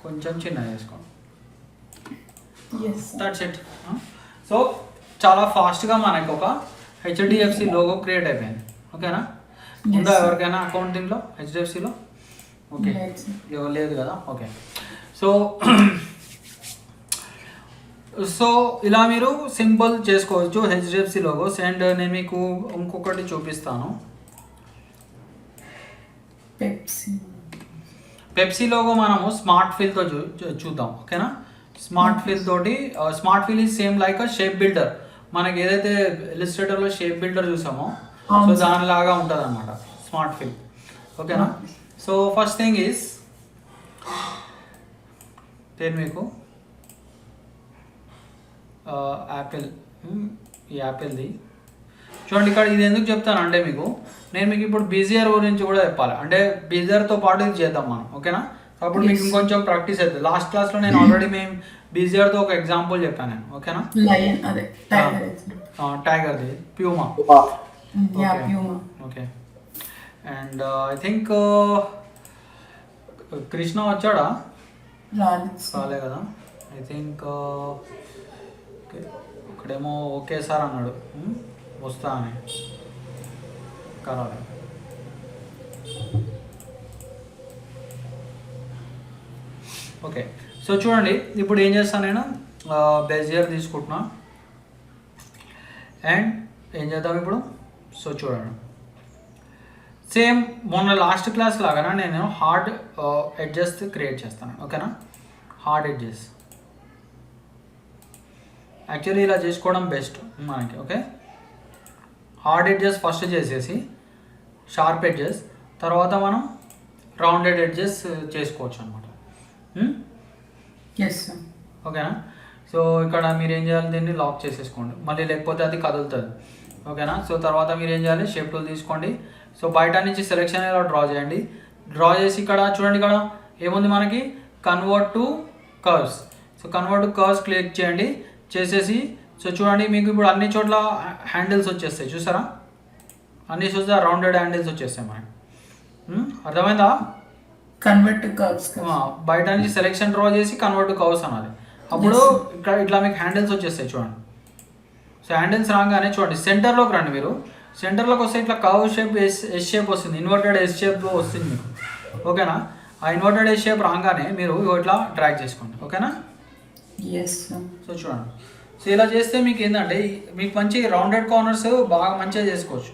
కొంచెం చిన్నగా చేసుకోండి. That's it. సో చాలా ఫాస్ట్గా మనకి ఒక HDFC లోగో క్రియేట్ అయిపోయింది. ఓకేనా, ఉందా ఎవరికైనా అకౌంట్ దీంట్లో HDFCలో? ఓకే, లేదు కదా. ఓకే, సో ఇలా మీరు సింపుల్ చేసుకోవచ్చు HDFC లోగోస్. అండ్ నేను మీకు ఇంకొకటి చూపిస్తాను. పెప్సీ లోగో మనము స్మార్ట్ ఫిల్తో చూద్దాం. ఓకేనా, స్మార్ట్ ఫిల్ తోటి, smart fill is same like shape builder. మనకి ఏదైతే ఇలిస్ట్రేటర్లో షేప్ బిల్డర్ చూసామో సో దానిలాగా ఉంటుంది అనమాట స్మార్ట్ ఫిల్. ఓకేనా, సో ఫస్ట్ థింగ్ ఈజ్ నేను మీకు యాపిల్, ఈ యాపిల్ది చూడండి. ఇక్కడ ఇది ఎందుకు చెప్తాను అంటే నేను మీకు ఇప్పుడు బీజియర్ గురించి కూడా చెప్పాలి. అంటే బీజియర్తో పాటు ఇది చేద్దాం మనం. ఓకేనా, అప్పుడు మీకు ఇంకొంచెం ప్రాక్టీస్ అవుతుంది. లాస్ట్ క్లాస్లో నేను ఆల్రెడీ మేము బీజియర్తో ఒక ఎగ్జాంపుల్ చెప్పాను నేను. ఓకేనా, టైగర్ది puma. Okay, and I think Krishna వచ్చాడా? రాలే కదా. ఐ థింక్ ఇక్కడేమో ఓకే సార్ అన్నాడు, వస్తా అని కరాలి. ఓకే, సో చూడండి ఇప్పుడు ఏం చేస్తాను నేను బెజియర్ తీసుకుంటున్నా అండ్ ఏం చేద్దాం ఇప్పుడు. సో చూడండి సేమ్ మొన్న లాస్ట్ క్లాస్ లాగానే నేను హార్డ్ ఎడ్జెస్ క్రియేట్ చేస్తాను. ఓకేనా, హార్డ్ ఎడ్జెస్ యాక్చువల్లీ ఇలా చేసుకోవడం బెస్ట్ మనకి. ఓకే, హార్డ్ ఎడ్జెస్ ఫస్ట్ చేసేసి షార్ప్ ఎడ్జెస్ తర్వాత మనం రౌండెడ్ ఎడ్జెస్ చేసుకోవచ్చు అనమాట. ఓకేనా, సో ఇక్కడ మీరు ఏం చేయాలి, దీన్ని లాక్ చేసేసుకోండి మళ్ళీ, లేకపోతే అది కదులుతుంది. ఓకేనా, సో తర్వాత మీరు ఏం చేయాలి, షేప్ టూల్ తీసుకోండి. సో బయట నుంచి సెలెక్షన్ ఇలా డ్రా చేయండి. డ్రా చేసి ఇక్కడ చూడండి, ఇక్కడ ఏముంది మనకి convert to curves. So convert to curves click చేయండి. చేసేసి సో చూడండి మీకు ఇప్పుడు అన్ని చోట్ల హ్యాండిల్స్ వచ్చేస్తాయి. చూసారా, అన్ని చోట్ల రౌండెడ్ హ్యాండిల్స్ వచ్చేస్తాయి మనకి. అర్థమైందా? Convert to curves. బయట నుంచి సెలెక్షన్ డ్రా చేసి కన్వర్ట్ టు కర్వ్స్ అనాలి. అప్పుడు ఇక్కడ ఇట్లా మీకు హ్యాండిల్స్ వచ్చేస్తాయి చూడండి. సో హ్యాండిల్స్ రాగానే చూడండి సెంటర్లోకి రండి. మీరు సెంటర్లోకి వస్తే ఇట్లా కర్వ్ షేప్ ఎస్ షేప్ వస్తుంది, ఇన్వర్టెడ్ ఎస్ షేప్లో వస్తుంది మీకు. ఓకేనా, ఆ ఇన్వర్టెడ్ ఎస్ షేప్ రాగానే మీరు ఇట్లా డ్రాగ్ చేసుకోండి. ఓకేనా, సో చూడండి. సో ఇలా చేస్తే మీకు ఏంటంటే మీకు మంచి రౌండెడ్ కార్నర్స్ బాగా మంచిగా చేసుకోవచ్చు.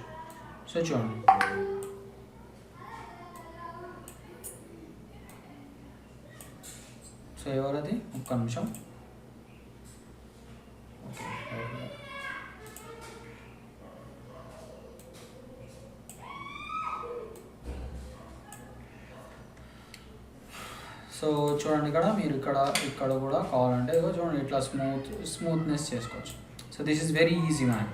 సో చూడండి, సో ఎవరది ఒక్క నిమిషం. సో చూడండి ఇక్కడ మీరు ఇక్కడ కూడా కావాలంటే ఇగో చూడండి ఇట్లా స్మూత్నెస్ చేసుకోవచ్చు. So this is very easy man.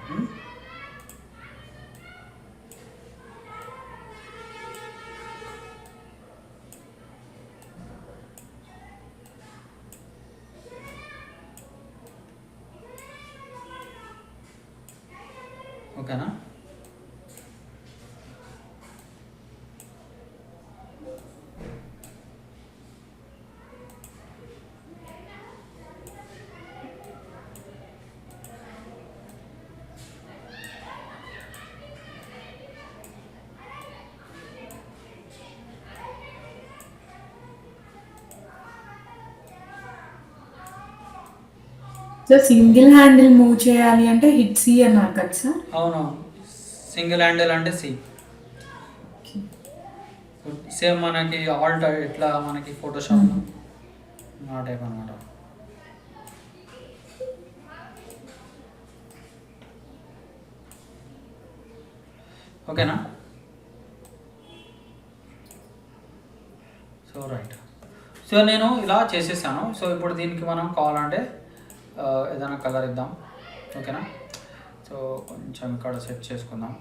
ఓకేనా? సో సింగిల్ హ్యాండిల్ మూవ్ చేయాలి అంటే హిట్ సి అన్నారు కదా సార్? అవునవును, సింగిల్ హ్యాండిల్ అంటే సి. సేమ్ మనకి ఆల్ట్ ఎట్లా మనకి ఫోటోషాప్లో ఆ టైప్ అనమాట. ఓకేనా? So right. సో నేను ఇలా చేసేసాను. సో ఇప్పుడు దీనికి మనం కావాలంటే ఏదైనా కలర్ ఇద్దాం. ఓకేనా? సో కొంచెం ఇక్కడ సెట్ చేసుకుందాం.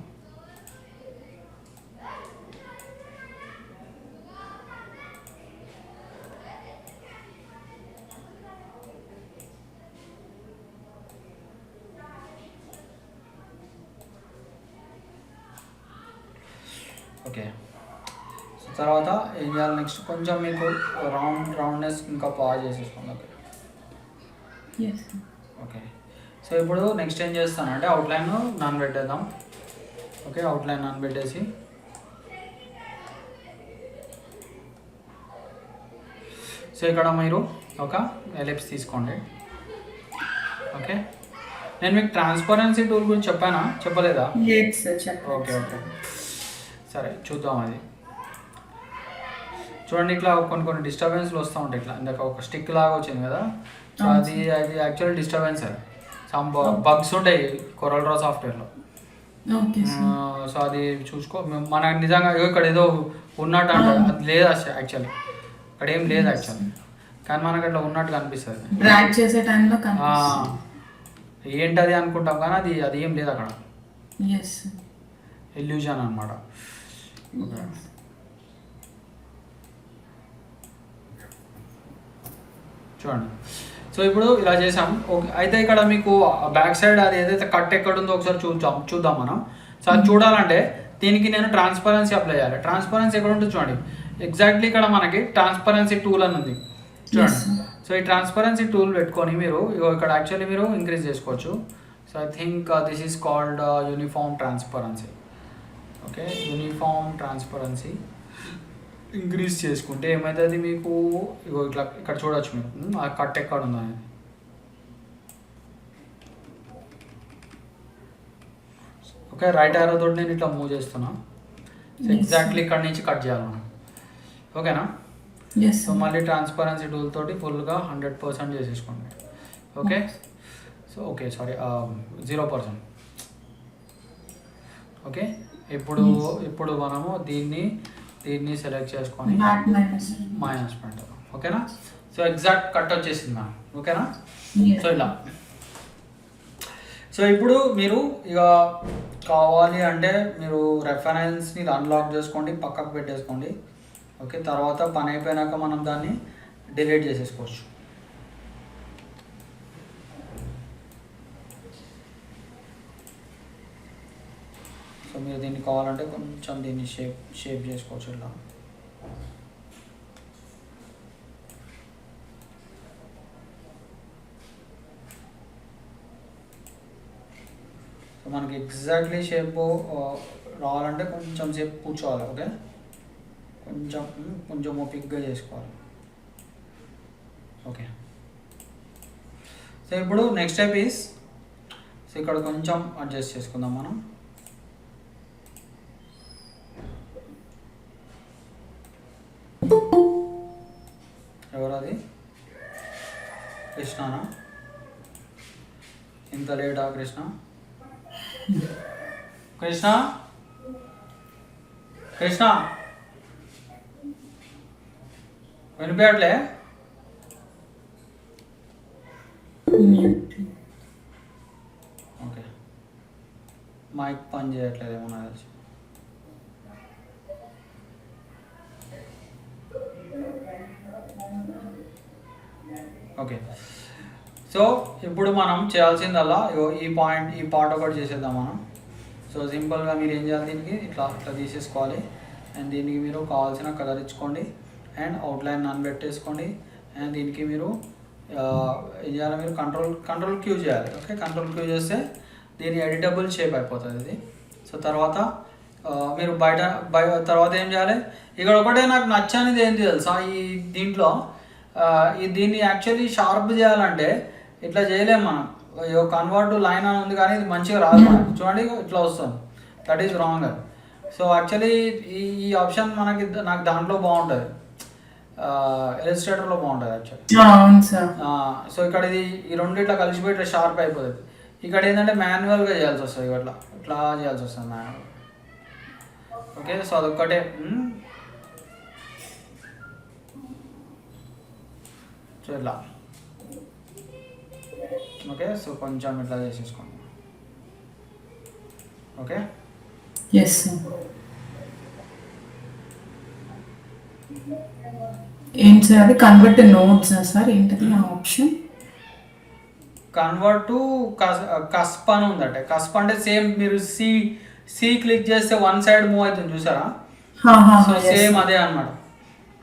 ఓకే. సో తర్వాత ఏం చేయాలి నెక్స్ట్, కొంచెం మీకు రౌండ్నెస్ ఇంకా బాగా చేసేసుకోండి. ఓకే. ఓకే. సో ఇప్పుడు నెక్స్ట్ ఏం చేస్తానంటే అవుట్లైన్ నానబెట్టేద్దాం. ఓకే, అవుట్లైన్ నానబెట్టేసి సో ఇక్కడ మీరు ఒక ఎలిప్స్ తీసుకోండి. ఓకే, నేను మీకు ట్రాన్స్పరెన్సీ టూల్ గురించి చెప్పలేదా? ఓకే ఓకే, సరే చూద్దాం. అది చూడండి, ఇట్లా కొన్ని డిస్టర్బెన్స్లు వస్తూ ఉంటాయి. ఇట్లా ఇందాక ఒక స్టిక్ లాగా వచ్చింది కదా, సో అది యాక్చువల్ డిస్టర్బెన్స్. అది సమ్ బగ్స్ ఉంటాయి కొరల్ డ్రా సాఫ్ట్వేర్లో. సో అది చూసుకో. మన నిజంగా ఇక్కడ ఏదో ఉన్నట్టు అంటే అది లేదు యాక్చువల్లీ, అక్కడ ఏం లేదు యాక్చువల్లీ, కానీ మనకు అట్లా ఉన్నట్టు కనిపిస్తుంది. ఏంటది అనుకుంటాం కానీ అది ఏం లేదు అక్కడ, ఇల్యూజన్ అనమాట. చూడండి, సో ఇప్పుడు ఇలా చేసాం. ఓకే, అయితే ఇక్కడ మీకు బ్యాక్ సైడ్ అది ఏదైతే కట్ ఎక్కడ ఉందో ఒకసారి చూద్దాం మనం. సో అది చూడాలంటే దీనికి నేను ట్రాన్స్పరెన్సీ అప్లై చేయాలి. ట్రాన్స్పరెన్సీ ఎక్కడ ఉంటుంది చూడండి, ఎగ్జాక్ట్లీ ఇక్కడ మనకి ట్రాన్స్పరెన్సీ టూల్ అని ఉంది చూడండి. సో ఈ ట్రాన్స్పరెన్సీ టూల్ పెట్టుకొని మీరు ఇక్కడ యాక్చువల్లీ మీరు ఇంక్రీజ్ చేసుకోవచ్చు. So I think this is called uniform transparency. Okay, uniform transparency increase చేసుకుంటే ఏమవుతుంది మీకు, ఇట్లా ఇక్కడ చూడవచ్చు మీరు ఆ కట్ ఎక్కడ ఉందో అనేది. ఓకే, రైట్ ఆరో తోటి నేను ఇట్లా మూవ్ చేస్తున్నా. సో ఎగ్జాక్ట్లీ ఇక్కడ నుంచి కట్ చేయాలి మనం. ఓకేనా? సో మళ్ళీ ట్రాన్స్పరెన్సీ టూల్ తోటి ఫుల్గా 100% చేసేసుకోండి. Okay, so okay sorry 0%. Okay, ఇప్పుడు మనము దీన్ని సెలెక్ట్ చేసుకొని మైనస్ పాయింట్. ఓకేనా? సో ఎగ్జాక్ట్ కట్ వచ్చేసింది మ్యామ్. ఓకేనా? సో ఇలా. సో ఇప్పుడు మీరు ఇక కావాలి అంటే మీరు రెఫరెన్స్ని అన్లాక్ చేసుకోండి, పక్కకు పెట్టేసుకోండి. ఓకే, తర్వాత పని అయిపోయినాక మనం దాన్ని డిలీట్ చేసేసుకోవచ్చు. సో మీరు దీన్ని కావాలంటే కొంచెం దీన్ని షేప్ చేసుకోవచ్చు ఇలా. సో మనకి ఎగ్జాక్ట్లీ షేప్ రావాలంటే కొంచెం సేపు కూర్చోవాలి. ఓకే, కొంచెం ఓపిక్గా చేసుకోవాలి. ఓకే, సో ఇప్పుడు నెక్స్ట్ స్టెప్ ఈస్, సో ఇక్కడ కొంచెం అడ్జస్ట్ చేసుకుందాం మనం. ఎవరది? కృష్ణనా? ఇంత లేటా కృష్ణ? కృష్ణ కృష్ణ వినిపించట్లే? ఓకే, మైక్ పని చేయట్లేదేమో నాకు తెలిసి. ఓకే, సో ఇప్పుడు మనం చేయాల్సిందల్లా ఈ పార్ట్ ఒకటి చేసేద్దాం మనం. సో సింపుల్గా మీరు ఏం చేయాలి, దీనికి ఇట్లా తీసేసుకోవాలి. అండ్ దీనికి మీరు కావాల్సిన కలర్ ఇచ్చుకోండి అండ్ అవుట్లైన్ నన్ను పెట్టేసుకోండి. అండ్ దీనికి మీరు ఏం చేయాలి, మీరు కంట్రోల్ క్యూ చేయాలి. ఓకే, కంట్రోల్ క్యూ చేస్తే దీని ఎడిటబుల్ షేప్ అయిపోతుంది ఇది. సో తర్వాత మీరు తర్వాత ఏం చేయాలి, ఇక్కడ ఒకటే నాకు నచ్చనిది ఏంటి తెలుసా, ఈ దీంట్లో దీన్ని యాక్చువల్లీ షార్ప్ చేయాలంటే ఇట్లా చేయలేము మనం. కన్వర్ట్ టు లైన్ అని ఉంది కానీ ఇది మంచిగా రాదు మనకి. చూడండి ఇట్లా వస్తుంది, that is wrong. So actually ఈ ఆప్షన్ నాకు దాంట్లో బాగుంటుంది, ఇలస్ట్రేటర్లో బాగుంటుంది యాక్చువల్లీ. సో ఇక్కడ ఈ రెండు ఇట్లా కలిసిపోయి ఇట్లా షార్ప్ అయిపోతుంది. ఇక్కడ ఏంటంటే మాన్యువల్గా చేయాల్సి వస్తుంది, ఇట్లా చేయాల్సి వస్తుంది మాన్యువల్. ఓకే, సో అదొక్కటే. సో ఇట్లా ఓకే, సో కొంచెం ఇట్లా చేసేసుకోండి. ఓకే, ఎస్ ఏంటి సార్ అది కన్వర్ట్ నోట్స్ సార్, ఏంటది ఆ ఆప్షన్? కన్వర్ట్ టు కస్ప్ అని ఉందంటే. కస్ప్ అంటే సేమ్ మీరు సి క్లిక్ చేస్తే వన్ సైడ్ మూవ్ అవుతుంది చూసారా, సో సేమ్ అదే అన్నమాట.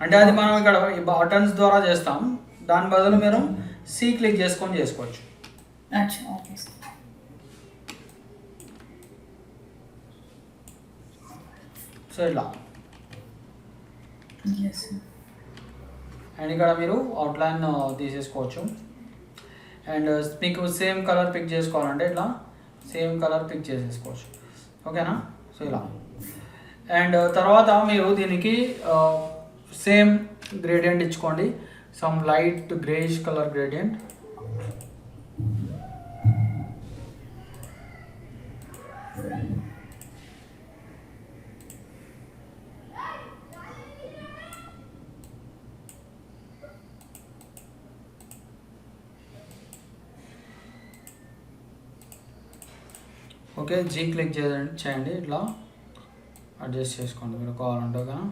అంటే అది మనం ఇక్కడ ఈ బటన్స్ ద్వారా చేస్తాం, దాని బదులు మీరు సి క్లిక్ చేసుకొని చేసుకోవచ్చు. సో ఇలా అండ్ ఇక్కడ మీరు అవుట్లైన్ తీసేసుకోవచ్చు. అండ్ మీకు సేమ్ కలర్ పిక్ చేసుకోవాలంటే ఇట్లా సేమ్ కలర్ పిక్ చేసేసుకోవచ్చు. ఓకేనా, సో ఇలా. అండ్ తర్వాత మీరు దీనికి సేమ్ గ్రేడియంట్ ఇచ్చుకోండి, some light greyish colour gradient. Okay, జీ క్లిక్ చేయండి, ఇట్లా అడ్జస్ట్ చేసుకోండి మీరు కావాలంటే. ఓకేనా,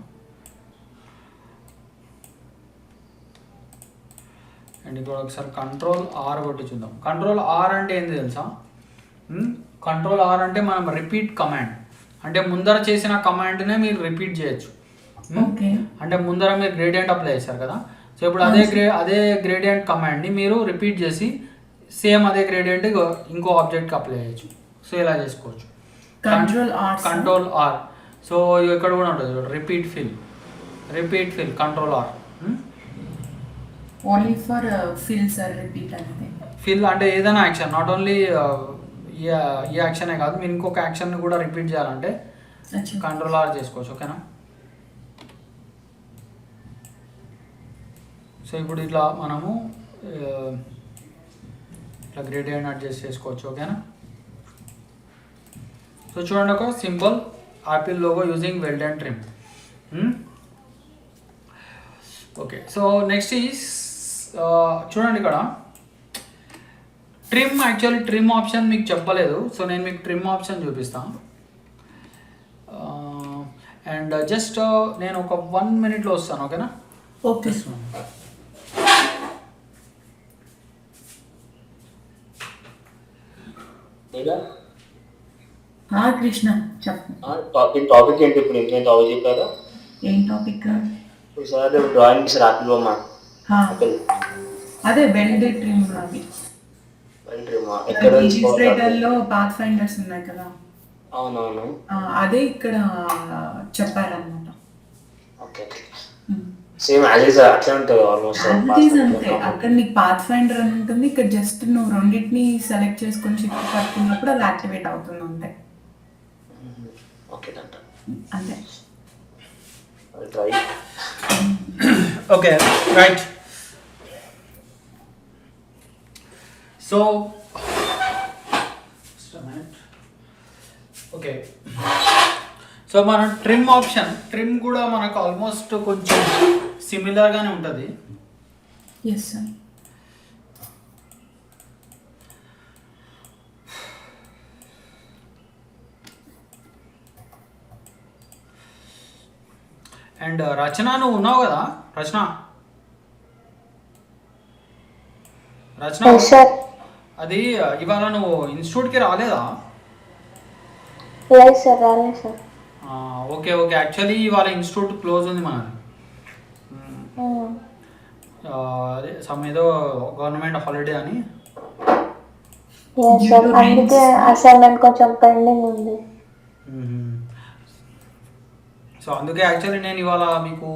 అండ్ ఇక్కడ ఒకసారి కంట్రోల్ ఆర్ కొట్టి చూద్దాం. కంట్రోల్ ఆర్ అంటే ఏంది తెలుసా, కంట్రోల్ ఆర్ అంటే మనం రిపీట్ కమాండ్, అంటే ముందర చేసిన కమాండ్నే మీరు రిపీట్ చేయొచ్చు. అంటే ముందర మీరు గ్రేడియంట్ అప్లై చేశారు కదా, సో ఇప్పుడు అదే గ్రేడియంట్ కమాండ్ని మీరు రిపీట్ చేసి సేమ్ అదే గ్రేడియంట్ ఇంకో ఆబ్జెక్ట్కి అప్లై చేయొచ్చు. సో ఇలా చేసుకోవచ్చు. Control are. సో ఇక్కడ కూడా ఉంటుంది repeat fill control R. Only for fill sir, repeat అంటే ఫిల్ అంటే ఏదైనా యాక్షన్, నాట్ ఓన్లీ ఈ యాక్షనే కాదు, మీరు ఇంకొక యాక్షన్ కూడా రిపీట్ చేయాలంటే కంట్రోల్ ఆర్ చేసుకోవచ్చు. ఓకేనా, సో ఇప్పుడు ఇట్లా మనము ఇట్లా గ్రేడియంట్ అడ్జస్ట్ చేసుకోవచ్చు. ఓకేనా, సో చూడండి ఒక simple apple logo using weld and trim. Okay, so next is చూడండి ఇక్కడ ట్రిమ్. యాక్చువల్లీ ట్రిమ్ ఆప్షన్ మీకు చెప్పలేదు, సో నేను మీకు ట్రిమ్ ఆప్షన్ చూపిస్తాను. అండ్ జస్ట్ నేను ఒక 1 minute వస్తాను. ఓకేనా, ఓకే. కృష్ణ టాపిక్ ఏంటి ఇప్పుడు? నేను టాపిక్ చెప్పారా? ఏం టాపిక్? ఒకసారి డ్రాయింగ్ రాపిల్ బొమ్మ, అదే వెల్డ్ ట్రిమ్. అది ఇలస్ట్రేటర్లో పాత్ ఫైండర్స్ ఉన్నాయి కదా. అవునవును, అదే ఇక్కడ చెప్పారన్నమాట. ఓకే, సేమ్ యాజ్ అట్లా ఉంటుంది ఆల్మోస్ట్ అంతే. అక్కడ నీకు పాత్ ఫైండర్ అని ఉంటుంది, ఇక్కడ జస్ట్ నువ్వు రెండింటిని సెలెక్ట్ చేసుకొని షిఫ్ట్ పట్టుకున్నప్పుడు అది యాక్టివేట్ అవుతుంది అంతే. ఓకే అంతే. Okay, right. So okay, so మన ట్రిమ్ ఆప్షన్, ట్రిమ్ కూడా మనకు ఆల్మోస్ట్ కొంచెం సిమిలర్గానే ఉంటుంది. Yes sir. అండ్ రచన, నువ్వు ఉన్నావు కదా రచన? అది ఇవాళ నువ్వు ఇన్స్టిట్యూట్కి రాలేదా? లేదు సార్, రాలేదు సార్. ఓకే ఓకే, యాక్చువల్లీ ఇవాళ ఇన్స్టిట్యూట్ క్లోజ్ ఉంది మనది. అదే సమ్ ఏదో గవర్నమెంట్ హాలిడే అని. అందుకే అసైన్మెంట్ కొంచెం పెండింగ్ ఉంది. సో అందుకే యాక్చువల్లీ నేను ఇవాళ మీకు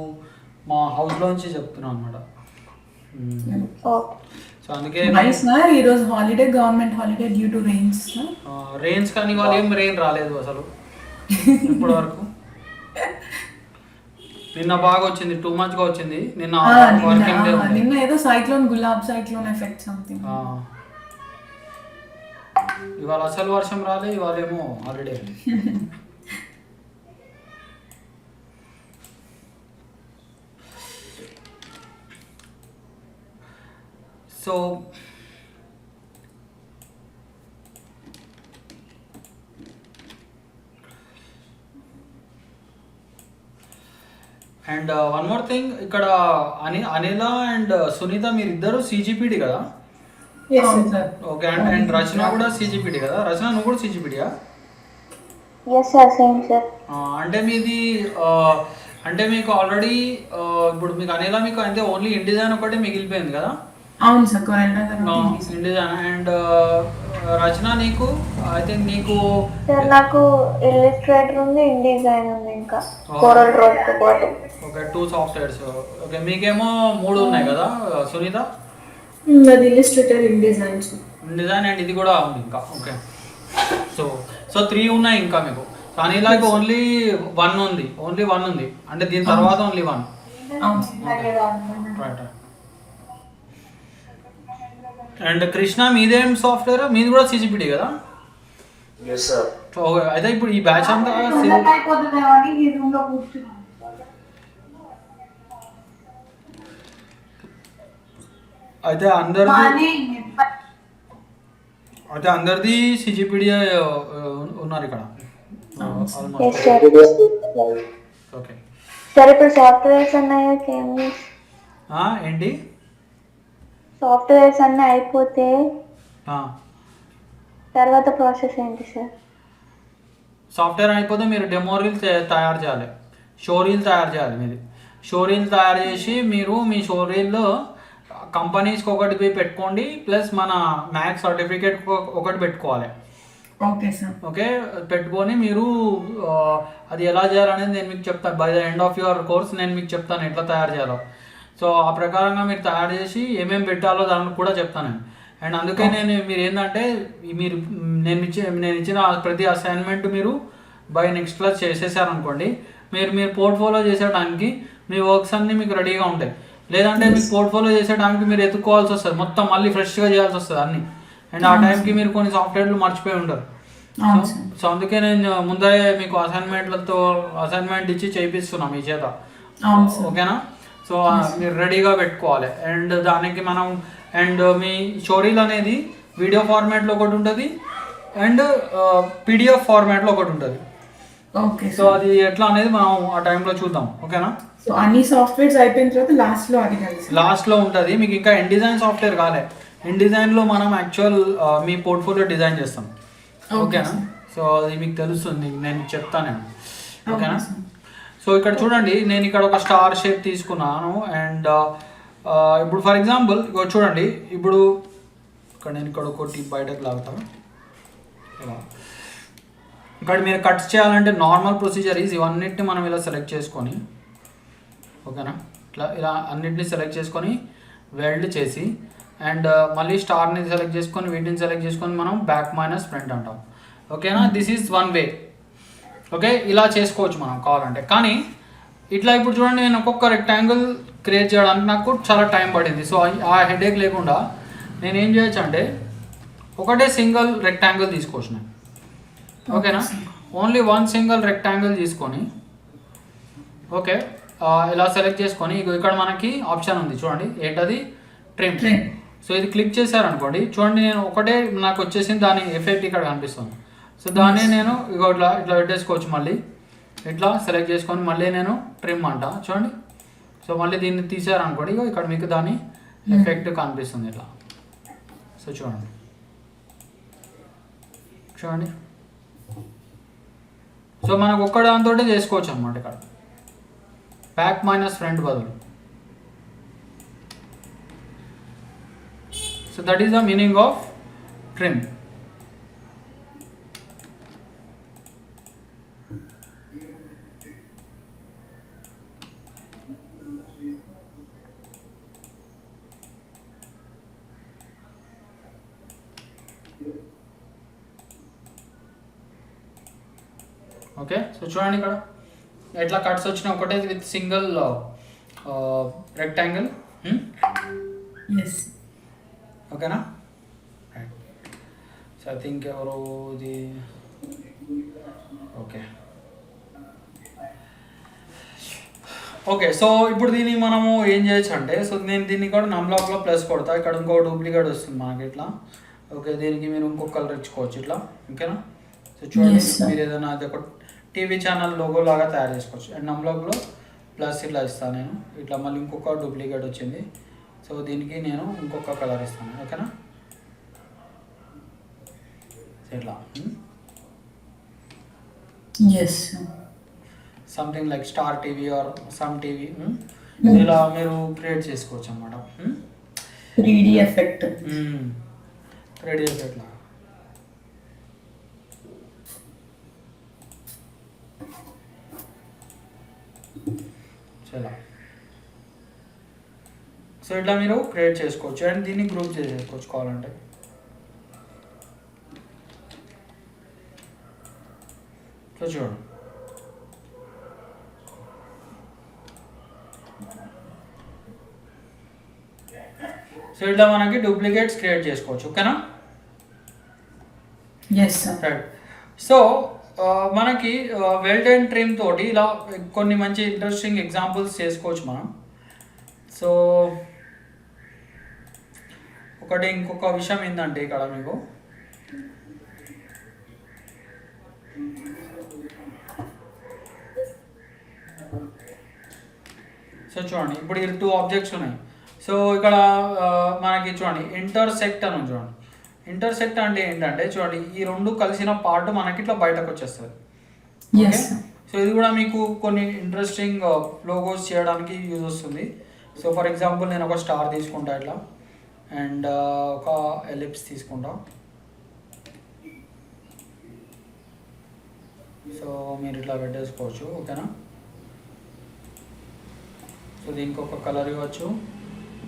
మా హౌస్లోంచి చెప్తున్నాను అనమాట. సో అందుకే ఈరోజు holiday, government holiday due to rains. Rains కానీ ఇవాళ ఏం రెయిన్ రాలేదు అసలు ఇప్పటి వరకు. నిన్న బాగా వచ్చింది, టూ మచ్గా వచ్చింది నిన్న. నిన్న ఏదో cyclone, gulab cyclone effect something. ఇవాళ అసలు వర్షం రాలే, ఇవాళ ఏమో holiday. So and one more thing, ఇక్కడ అనిల అండ్ సునీత మీరిద్దరు CGPD కదా? ఓకే. అండ్ రచన కూడా CGPD కదా? రచన నువ్వు కూడా CGPDయా? అంటే మీది అంటే మీకు ఆల్రెడీ ఇప్పుడు మీకు అనిల మీకు అంటే ఓన్లీ ఇండిజైన్ ఒకటే మిగిలిపోయింది కదా? అవును సార్, ఇండిజైన్. అండ్ రచన నీకు ఐ థింక్ నీకు నాకు ఇల్లుస్ట్రేటర్ ఉంది, ఇండిజైన్ ఉంది, ఇంకా కోరల్ డ్రా తో పాటు. Okay, 2 softwares. ఓకే, మీకేమో 3 ఉన్నాయి కదా సునీత? అది ఇల్లుస్ట్రేటర్, ఇండిజైన్ అండ్ ఇది కూడా ఉంది ఇంకా. ఓకే, సో 3 ఉన్నాయి ఇంకా మీకు. అనిలాకి ఓన్లీ 1 ఉంది, అంటే దీని తర్వాత ఓన్లీ 1. రైట్. అండ్ కృష్ణ మీదేం సాఫ్ట్వేర్? మీది కూడా CGPD కదా? ఓకే, అయితే ఇప్పుడు ఈ బ్యాచ్ అంతా అయితే అందరిది CGPD ఉన్నారు ఇక్కడ. ఓకే సరే, ఇప్పుడు సాఫ్ట్వేర్స్ అన్నాయో ఏంటి? సాఫ్ట్వేర్స్ అన్నీ అయిపోతే తర్వాత ప్రాసెస్ ఏంటి సార్? సాఫ్ట్వేర్ అయిపోతే మీరు డెమో రీల్ తయారు చేయాలి, షో రీల్ తయారు చేయాలి. మీది షో రీల్ తయారు చేసి మీరు మీ షో రీల్లో కంపెనీస్కి ఒకటి పెట్టుకోండి, ప్లస్ మన మ్యాథ్స్ సర్టిఫికేట్ ఒకటి పెట్టుకోవాలి. Okay sir. ఓకే, పెట్టుకొని మీరు అది ఎలా చేయాలనేది నేను మీకు చెప్తాను. By the end of your course నేను మీకు చెప్తాను ఎట్లా తయారు చేయాలో. సో ఆ ప్రకారంగా మీరు తయారు చేసి ఏమేమి పెట్టాలో దానికి కూడా చెప్తాను. అండ్ అందుకే మీరు ఏంటంటే నేను ఇచ్చిన ప్రతి అసైన్మెంట్ మీరు బై నెక్స్ట్ క్లాస్ చేసేసారనుకోండి, మీరు పోర్ట్ఫోలియో చేసేటానికి మీ వర్క్స్ అన్నీ మీకు రెడీగా ఉంటాయి. లేదంటే మీకు పోర్ట్ఫోలియో చేసేటానికి మీరు ఎత్తుక్కోవాల్సి వస్తుంది, మొత్తం మళ్ళీ ఫ్రెష్గా చేయాల్సి వస్తుంది అన్నీ. అండ్ ఆ టైంకి మీరు కొన్ని సాఫ్ట్వేర్లు మర్చిపోయి ఉంటారు. సో అందుకే నేను ముందే మీకు అసైన్మెంట్ ఇచ్చి చేయిస్తున్నాం మీ చేత. ఓకేనా? సో మీరు రెడీగా పెట్టుకోవాలి. అండ్ దానికి మనం మీ షోరీల్ అనేది వీడియో ఫార్మాట్లో ఒకటి ఉంటుంది అండ్ PDF ఫార్మాట్లో ఒకటి ఉంటుంది. ఓకే, సో అది ఎట్లా అనేది మనం ఆ టైంలో చూద్దాం. ఓకేనా? సో అన్ని సాఫ్ట్వేర్స్ అయిపోయిన తర్వాత లాస్ట్లో ఉంటుంది మీకు. ఇంకా InDesign సాఫ్ట్వేర్ కాలే. InDesignలో మనం యాక్చువల్ మీ పోర్ట్ఫోలియో డిజైన్ చేస్తాం. ఓకేనా? సో అది మీకు తెలుస్తుంది, నేను చెప్తాను. ఓకేనా? సో ఇక్కడ చూడండి, నేను ఇక్కడ ఒక స్టార్ షేప్ తీసుకున్నాను. అండ్ ఇప్పుడు ఫర్ ఎగ్జాంపుల్ చూడండి, ఇప్పుడు నేను ఇక్కడ ఒకటి బయటకు లాగుతాను. ఇక్కడ మీరు కట్స్ చేయాలంటే నార్మల్ ప్రొసీజర్ ఇవన్నిటిని మనం ఇలా సెలెక్ట్ చేసుకొని, ఓకేనా, ఇలా అన్నిటిని సెలెక్ట్ చేసుకొని వెల్డ్ చేసి, అండ్ మళ్ళీ స్టార్ని సెలెక్ట్ చేసుకొని వీటిని సెలెక్ట్ చేసుకొని మనం బ్యాక్ మైనస్ ఫ్రంట్ అంటాం. ఓకేనా? This is one way. Okay, ఇలా చేసుకోవచ్చు మనం కావాలంటే. కానీ ఇట్లా ఇప్పుడు చూడండి, నేను ఒక్కొక్క రెక్టాంగిల్ క్రియేట్ చేయడానికి నాకు చాలా టైం పడింది. సో ఆ హెడేక్ లేకుండా నేను ఏం చేయొచ్చు అంటే ఒకటే సింగిల్ రెక్టాంగిల్ తీసుకోవచ్చు నేను. ఓకేనా? ఓన్లీ వన్ సింగిల్ రెక్టాంగిల్ తీసుకొని ఓకే ఇలా సెలెక్ట్ చేసుకొని ఇక్కడ మనకి ఆప్షన్ ఉంది చూడండి, ఏంటది ట్రిమ్. సో ఇది క్లిక్ చేశారనుకోండి, చూడండి నేను ఒకటే నాకు వచ్చేసింది, దాని ఎఫెక్ట్ ఇక్కడ కనిపిస్తుంది. సో దాన్ని నేను ఇట్లా ఇట్లా పెట్టేసుకోవచ్చు, మళ్ళీ ఇట్లా సెలెక్ట్ చేసుకొని మళ్ళీ నేను ట్రిమ్ అంట చూడండి. సో మళ్ళీ దీన్ని తీసారనుకోండి, ఇక్కడ మీకు దాని ఎఫెక్ట్ కనిపిస్తుంది ఇట్లా. సో చూడండి చూడండి. సో మనకు ఒక్క దాంతో చేసుకోవచ్చు అనమాట ఇక్కడ, బ్యాక్ మైనస్ ఫ్రంట్ బదులు. So that is the meaning of trim. Okay, so చూడండి ఇక్కడ ఎట్లా కట్స్ వచ్చినాయి, ఒకటే విత్ సింగిల్ రెక్టాంగిల్. ఓకేనా? రైట్. సో ఐ థింక్ ఎవరు ఇది ఓకే ఓకే. సో ఇప్పుడు దీన్ని మనము ఏం చేయొచ్చు అంటే, సో నేను దీన్ని కూడా నమ్లాక్లో ప్లస్ కొడతా, ఇక్కడ ఇంకో డూప్లికేట్ వస్తుంది మనకి ఇట్లా. ఓకే, దీనికి మీరు ఇంకొక కలర్ ఇచ్చుకోవచ్చు ఇట్లా. ఓకేనా? సో చూడండి, మీరు ఏదైనా అది ఒక టీవీ ఛానల్ లోగో లాగా తయారు చేసుకోవచ్చు. అండ్ నమ్లాక్లో ప్లస్ ఇట్లా ఇస్తాను నేను ఇట్లా. మళ్ళీ ఇంకొక డూప్లికేట్ వచ్చింది, సో దీనికి నేను ఇంకొక కలర్ ఇస్తాను. ఓకేనా? ఇట్లా something like star TV or some TV ఇలా మీరు క్రియేట్ చేసుకోవచ్చు అన్నమాట. 3D ఎఫెక్ట్ 3D ఎఫెక్ట్ లాగా. సో ఇట్లా మీరు క్రియేట్ చేసుకోవచ్చు అండ్ దీన్ని గ్రూప్ చేసేసుకోవచ్చు కావాలంటే. సో చూడండి, సో ఇట్లా మనకి డూప్లికేట్స్ క్రియేట్ చేసుకోవచ్చు. ఓకేనా? రైట్. సో మనకి వెల్డ్ అండ్ ట్రిమ్ తోటి ఇలా కొన్ని మంచి ఇంట్రెస్టింగ్ ఎగ్జాంపుల్స్ చేసుకోవచ్చు మనం. సో ఇంకొక విషయం ఏంటంటే ఇక్కడ మీకు సో చూడండి, ఇప్పుడు ఈ 2 ఆబ్జెక్ట్స్ ఉన్నాయి. సో ఇక్కడ మనకి చూడండి ఇంటర్సెక్ట్ అని చూడండి. ఇంటర్సెక్ట్ అంటే ఏంటంటే చూడండి, ఈ 2 కలిసిన పార్ట్ మనకి ఇట్లా బయటకు వచ్చేస్తుంది. సో ఇది కూడా మీకు కొన్ని ఇంట్రెస్టింగ్ లోగోస్ చేయడానికి యూజ్ వస్తుంది. సో ఫర్ ఎగ్జాంపుల్ నేను ఒక స్టార్ తీసుకుంటా ఇట్లా, అండ్ ఒక ఎలిప్స్ తీసుకుంటా. సో మీరు ఇట్లా పెట్టేసుకోవచ్చు. ఓకేనా? సో దీనికి ఒక కలర్ ఇవ్వచ్చు,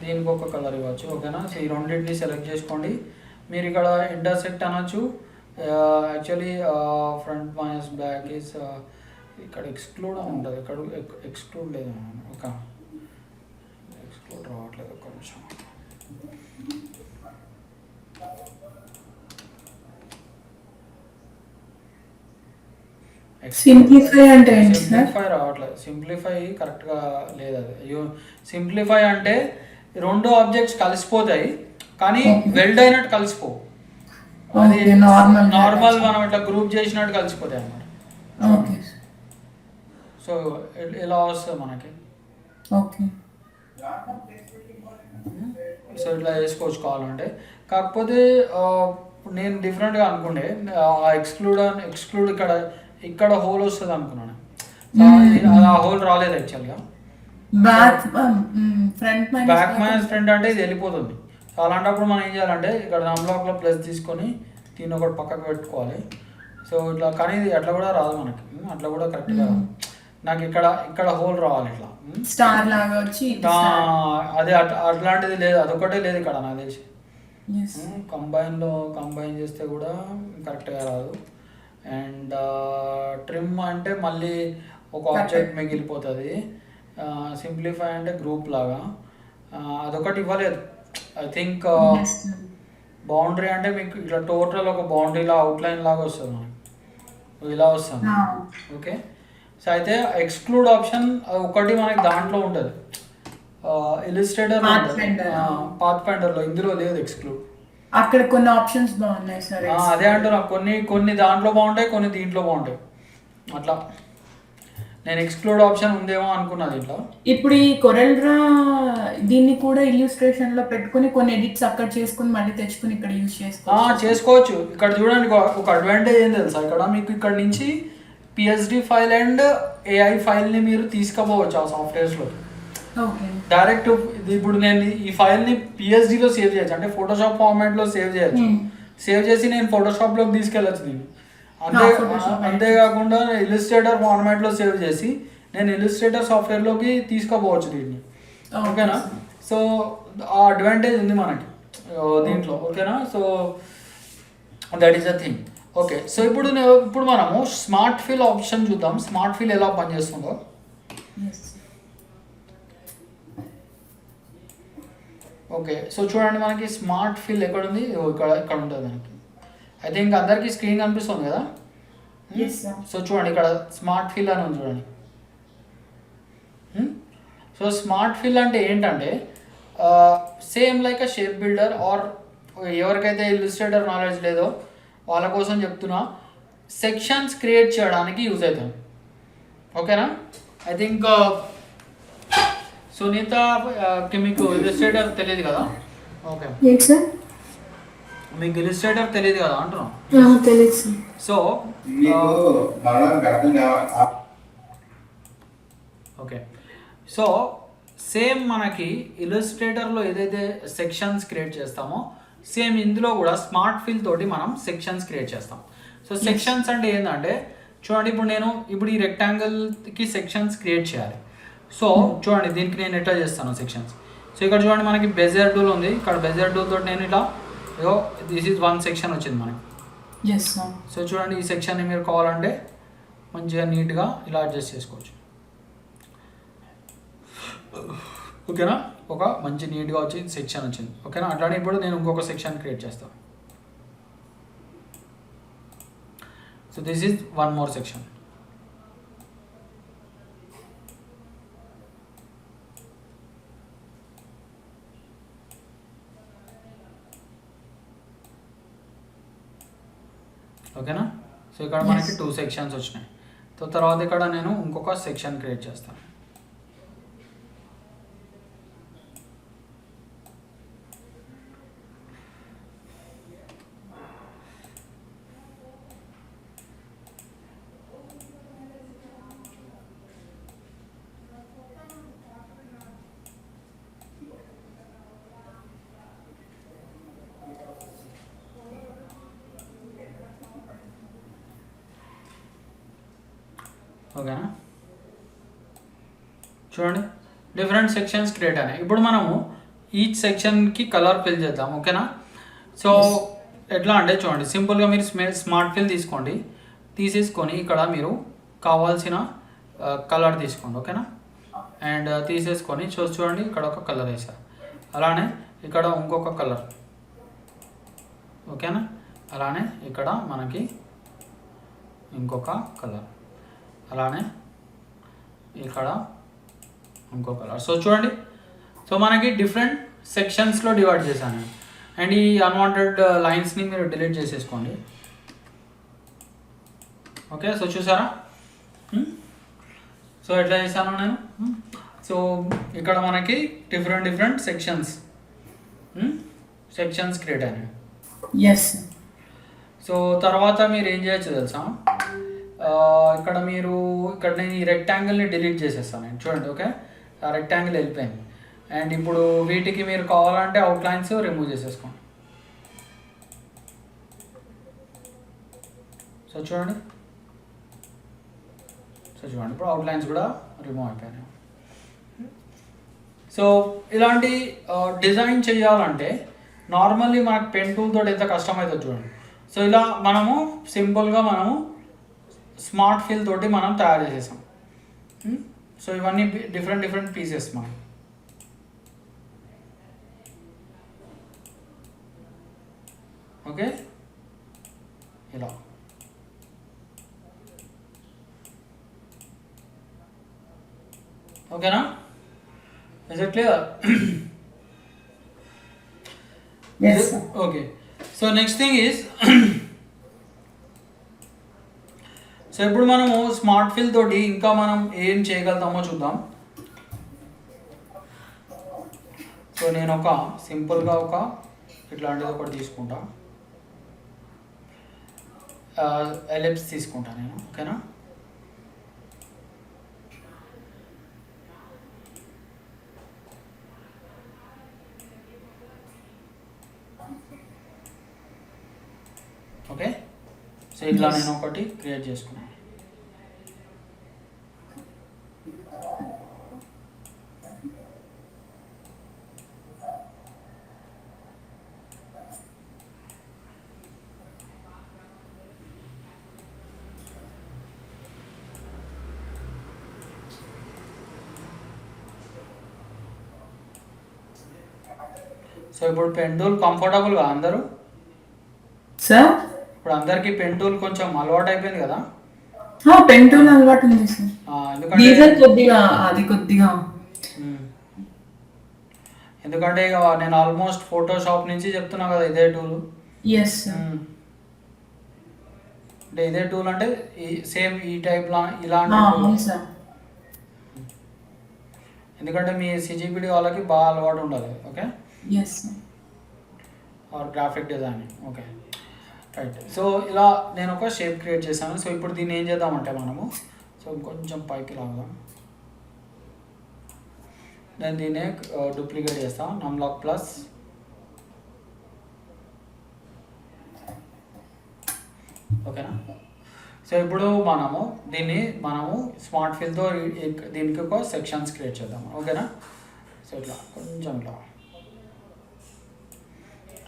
దీనికి ఒక కలర్ ఇవ్వచ్చు. ఓకేనా? సో ఈ రెండింటిని సెలెక్ట్ చేసుకోండి. మీరు ఇక్కడ ఇంటర్సెక్ట్ అనొచ్చు. Actually front minus back is ఇక్కడ ఎక్స్క్లూడ్ అని ఉంటుంది, ఇక్కడ ఎక్స్క్లూడ్ లేదు. ఓకే, ఎక్స్క్లూడ్ రావట్లేదు, ఒక్క నిమిషం. సింప్లిఫై అంటే సింప్లిఫై రావట్లేదు, సింప్లిఫై కరెక్ట్గా లేదు. అది సింప్లిఫై అంటే 2 ఆబ్జెక్ట్స్ కలిసిపోతాయి కానీ వెల్డ్ అయినట్టు కలిసిపోవు. అది నార్మల్ మనం ఇట్లా గ్రూప్ చేసినట్టు కలిసిపోతాయి అన్నమాట. సో ఇలా వస్తుంది మనకి. సో ఇట్లా చేసుకోవచ్చు కావాలంటే. కాకపోతే నేను డిఫరెంట్గా అనుకుంటే ఎక్స్క్లూడ్ ఇక్కడ హోల్ వస్తుంది అనుకున్నాను. ఆ హోల్ రాలేదు యాక్చువల్గా. బ్యాక్ మైనస్ ఫ్రంట్ అంటే ఇది వెళ్ళిపోతుంది. సో అలాంటప్పుడు మనం ఏం చేయాలంటే ఇక్కడ అన్లాక్లో ప్లస్ తీసుకొని దీన్ని ఒకటి పక్కకు పెట్టుకోవాలి. సో ఇట్లా, కానీ ఇది అట్లా కూడా రాదు మనకి, అట్లా కూడా కరెక్ట్గా రాదు. నాకు ఇక్కడ హోల్ రావాలి ఇట్లా స్టార్ లాగా వచ్చి. అదే అట్లాంటిది లేదు, అదొకటే లేదు ఇక్కడ నాకు తెలిసి. కంబైన్ చేస్తే కూడా కరెక్ట్గా రాదు. అండ్ ట్రిమ్ అంటే మళ్ళీ ఒక ఆబ్జెక్ట్ మిగిలిపోతుంది. సింప్లిఫై అంటే గ్రూప్ లాగా, అదొకటి ఇవ్వలేదు. ఐ థింక్ బౌండరీ అంటే మీకు ఇట్లా టోటల్ ఒక బౌండరీలా అవుట్లైన్ లాగా వస్తుంది మనకి. ఇలా వస్తుంది. ఓకే, సో అయితే ఎక్స్క్లూడ్ ఆప్షన్ ఒకటి మనకి దాంట్లో ఉంటుంది, ఇలిస్ట్రేటర్ పాత్ ఫైండర్లో, ఇందులో లేదు ఎక్స్క్లూడ్. అక్కడ కొన్ని ఆప్షన్స్ బాగున్నాయి సార్. అదే అంటున్నా, కొన్ని దాంట్లో బాగుంటాయి, కొన్ని దీంట్లో బాగుంటాయి. అట్లా నేను ఎక్స్క్లూడ్ ఆప్షన్ ఉందేమో అనుకున్నా దీంట్లో. ఇప్పుడు ఈ కొరెల్ డ్రా దీన్ని కూడా ఇల్యూస్ట్రేషన్ లో పెట్టుకుని కొన్ని ఎడిట్స్ అక్కడ చేసుకుని మళ్ళీ తెచ్చుకుని ఇక్కడ యూజ్ చేసుకోవచ్చు. ఇక్కడ చూడండి, ఒక అడ్వాంటేజ్ ఏం తెలుసా, ఇక్కడ మీకు ఇక్కడ నుంచి పిఎస్డి ఫైల్ అండ్ ఏఐ ఫైల్ని మీరు తీసుకుపోవచ్చు ఆ సాఫ్ట్వేర్స్లో డైరెక్ట్. ఇప్పుడు నేను ఈ ఫైల్ని పిఎస్డిలో సేవ్ చేయొచ్చు, అంటే ఫోటోషాప్ ఫార్మాట్లో సేవ్ చేయొచ్చు. సేవ్ చేసి నేను ఫోటోషాప్లోకి తీసుకెళ్ళచ్చు దీన్ని. అంతేకాకుండా ఇలిస్ట్రేటర్ ఫార్మాట్లో సేవ్ చేసి నేను ఇలిస్ట్రేటర్ సాఫ్ట్వేర్లోకి తీసుకుపోవచ్చు దీన్ని. ఓకేనా, సో ఆ అడ్వాంటేజ్ ఉంది మనకి దీంట్లో. ఓకేనా, so that is the thing. Okay, so ఇప్పుడు మనము స్మార్ట్ ఫిల్ ఆప్షన్ చూద్దాం, స్మార్ట్ ఫిల్ ఎలా పనిచేస్తుందో. ఓకే, సో చూడండి మనకి స్మార్ట్ ఫిల్ ఎక్కడ ఉంది, ఇక్కడ ఉంటుంది మనకి. ఐ థింక్ అందరికీ స్క్రీన్ కనిపిస్తుంది కదా. సో చూడండి ఇక్కడ స్మార్ట్ ఫిల్ అని ఉంది చూడండి. సో స్మార్ట్ ఫిల్ అంటే ఏంటంటే same like a shape builder, or ఎవరికైతే ఇల్లుస్ట్రేటర్ నాలెడ్జ్ లేదో వాళ్ళ కోసం చెప్తున్నా, సెక్షన్స్ క్రియేట్ చేయడానికి యూజ్ అవుతుంది. ఓకేనా, ఐ థింక్ సునీతకి మీకు ఇల్లుస్ట్రేటర్ తెలియదు కదా. ఓకే, మీకు ఇల్లుస్ట్రేటర్ తెలియదు కదా అంటున్నాం. సో ఓకే, సో సేమ్ మనకి ఇల్లుస్ట్రేటర్లో ఏదైతే సెక్షన్స్ క్రియేట్ చేస్తామో సేమ్ ఇందులో కూడా స్మార్ట్ ఫిల్ తోటి మనం సెక్షన్స్ క్రియేట్ చేస్తాం. సో సెక్షన్స్ అంటే ఏంటంటే చూడండి, ఇప్పుడు ఈ రెక్టాంగిల్కి సెక్షన్స్ క్రియేట్ చేయాలి. సో చూడండి దీనికి నేను ఎట్లా చేస్తాను సెక్షన్స్. సో ఇక్కడ చూడండి మనకి బెజర్ టూల్ ఉంది, ఇక్కడ బెజర్ టూల్ తోటి నేను ఇట్లా దిస్ ఈజ్ వన్ సెక్షన్ వచ్చింది మనకి. సో చూడండి ఈ సెక్షన్ని మీరు కావాలంటే మంచిగా నీట్గా ఇలా అడ్జస్ట్ చేసుకోవచ్చు. ఓకేనా, ఒక మంచి నీట్గా వచ్చి సెక్షన్ వచ్చింది. ఓకేనా, అట్లానే ఇప్పుడు నేను ఇంకొక సెక్షన్ క్రియేట్ చేస్తాను. So this is one more section. ఓకేనా, సో ఇక్కడ మనకి 2 సెక్షన్స్ వచ్చినాయి. సో తర్వాత ఇక్కడ నేను ఇంకొక సెక్షన్ క్రియేట్ చేస్తాను. ఓకేనా, చూడండి డిఫరెంట్ సెక్షన్స్ క్రియేట్ అయినాయి. ఇప్పుడు మనము ఈచ్ సెక్షన్కి కలర్ ఫిల్ చేద్దాం. ఓకేనా, సో ఎట్లా అంటే చూడండి సింపుల్గా మీరు స్మార్ట్ ఫిల్ తీసుకోండి, తీసేసుకొని ఇక్కడ మీరు కావాల్సిన కలర్ తీసుకోండి. ఓకేనా, అండ్ తీసేసుకొని చూడండి ఇక్కడ ఒక కలర్ వేసారు, అలానే ఇక్కడ ఇంకొక కలర్. ఓకేనా, అలానే ఇక్కడ మనకి ఇంకొక కలర్, అలానే ఇక్కడ ఇంకో కలర్. సో చూడండి, సో మనకి డిఫరెంట్ సెక్షన్స్లో డివైడ్ చేశాను. అండ్ ఈ అన్వాంటెడ్ లైన్స్ని మీరు డిలీట్ చేసేసుకోండి. ఓకే, సో చూసారా, సో ఎట్లా చేశాను నేను. సో ఇక్కడ మనకి డిఫరెంట్ సెక్షన్స్ క్రియేట్ అయినాయి. సో తర్వాత మీరు ఏం చేయొచ్చు తెలుసా, ఇక్కడ నేను ఈ రెక్టాంగిల్ని డిలీట్ చేసేస్తాను నేను. చూడండి, ఓకే, ఆ రెక్టాంగిల్ వెళ్ళిపోయింది. అండ్ ఇప్పుడు వీటికి మీరు కావాలంటే అవుట్లైన్స్ రిమూవ్ చేసేసుకోండి. సో చూడండి ఇప్పుడు అవుట్లైన్స్ కూడా రిమూవ్ అయిపోయినాయి. సో ఇలాంటి డిజైన్ చేయాలంటే నార్మల్లీ మనకు పెన్ టూల్ తోటి ఎంత కష్టమవుతుందో చూడండి. సో ఇలా మనము సింపుల్గా స్మార్ట్ ఫిల్ తోటి మనం తయారు చేసేసాం. సో ఇవన్నీ డిఫరెంట్ పీసెస్ మనం. ఓకే, ఇలా ఓకేనా? Is it clear? Yes, sir. Okay. So next thing is so ఇప్పుడు మనము స్మార్ట్ ఫిల్ తోటి ఇంకా మనం ఏం చేయగలుగుతామో చూద్దాం. సో నేను ఒక సింపుల్గా ఒక ఇట్లాంటిది ఒకటి తీసుకుంటా, ఎలిప్స్ తీసుకుంటా నేను. ఓకేనా? ఓకే. సో ఇట్లా నేను ఒకటి క్రియేట్ చేసుకున్నాను. సో ఇప్పుడు పెన్ టూల్ కంఫర్టబుల్గా అందరూ, సార్ ఇప్పుడు అందరికీ పెన్ టూల్ కొంచెం అలవాటు అయిపోయింది కదా. పెన్ టూల్ అలవాటు ఉంది సార్. ఎందుకంటే గీజర్ కొద్దిగా అది కొద్దిగా ఎందుకంటే ఇక నేను ఆల్మోస్ట్ ఫోటోషాప్ నుంచి చెప్తున్నా కదా ఇదే టూల్. Yes sir. అంటే ఇదే టూల్ అంటే సేమ్ ఈ టైప్ ఇలాంటి అవును సార్. ఎందుకంటే మీ సిజిపిడి వాళ్ళకి బాగా అలవాటు ఉండాలి. Okay. Yes sir. Or graphic designing. Okay right. So ఇలా నేను ఒక షేప్ క్రియేట్ చేశాను. సో ఇప్పుడు దీన్ని ఏం చేద్దామంటే మనము సో కొంచెం పైకి లాగుదాం. నేను దీన్ని డూప్లికేట్ చేస్తాను, నమ్లాక్ ప్లస్. ఓకేనా? సో ఇప్పుడు మనము దీన్ని స్మార్ట్ ఫిల్తో దీనికి ఒక సెక్షన్స్ క్రియేట్ చేద్దాం. ఓకేనా? సో ఇట్లా కొంచెం ఇట్లా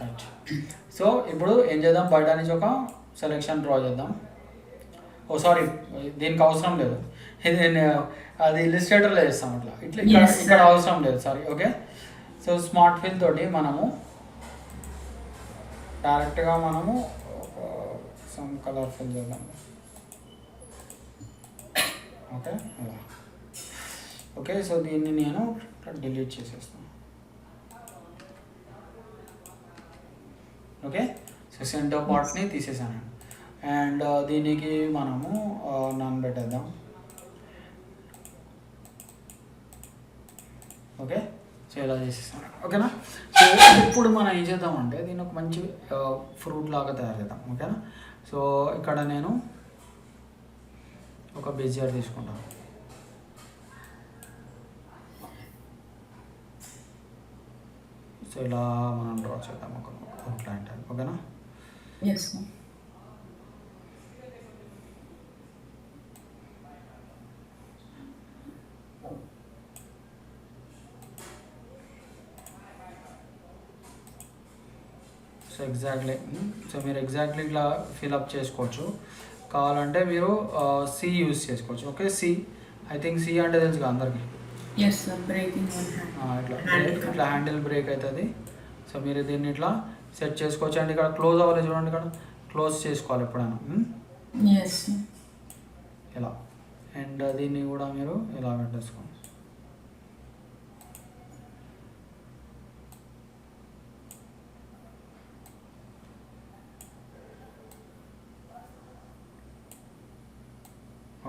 రైట్. సో ఇప్పుడు ఏం చేద్దాం, బయట నుంచి ఒక సెలెక్షన్ డ్రా చేద్దాం. ఓ సారీ, దీనికి అవసరం లేదు, ఇది అది ఇలిస్ట్రేటర్లో చేస్తాం. అట్లా ఇట్లా ఇక్కడ అవసరం లేదు, sorry. Okay. So smart fill తోటి మనము డైరెక్ట్గా మనము సమ్ కలర్ ఫిల్ చేద్దాం. ఓకే అలా. ఓకే. సో దీన్ని నేను డిలీట్ చేసేస్తాను. ఓకే. సో సెంటర్ పార్ట్ని తీసేసాను. అండ్ దీనికి మనము నన్ పెట్టేద్దాం. ఓకే. సో ఇలా చేసేసాను. ఓకేనా? సో ఇప్పుడు మనం ఏం చేద్దామంటే దీన్ని ఒక మంచి ఫ్రూట్ లాగా తయారు చేద్దాం. ఓకేనా? సో ఇక్కడ నేను ఒక బెజియర్ తీసుకుంటాను. సో ఇలా మనం డ్రా చేద్దాం ఒక అవుట్లైన్. ఓకేనా? Yes sir. So exactly. So మీరు ఎగ్జాక్ట్లీ ఇట్లా ఫిల్అప్ చేసుకోవచ్చు. కావాలంటే మీరు సి యూజ్ చేసుకోవచ్చు. Okay. C, I think C అంటే తెలుసు కదా అందరికి. Yes sir. బ్రేకింగ్ ఇట్లా హ్యాండిల్ బ్రేక్ అవుతుంది. సో మీరు దీన్ని ఇట్లా సెట్ చేసుకోవచ్చు. అండ్ ఇక్కడ క్లోజ్ అవ్వాలి చూడండి, ఇక్కడ క్లోజ్ చేసుకోవాలి ఎప్పుడైనా. ఎస్ ఇలా. అండ్ దీన్ని కూడా మీరు ఇలా పెట్టేసుకోండి.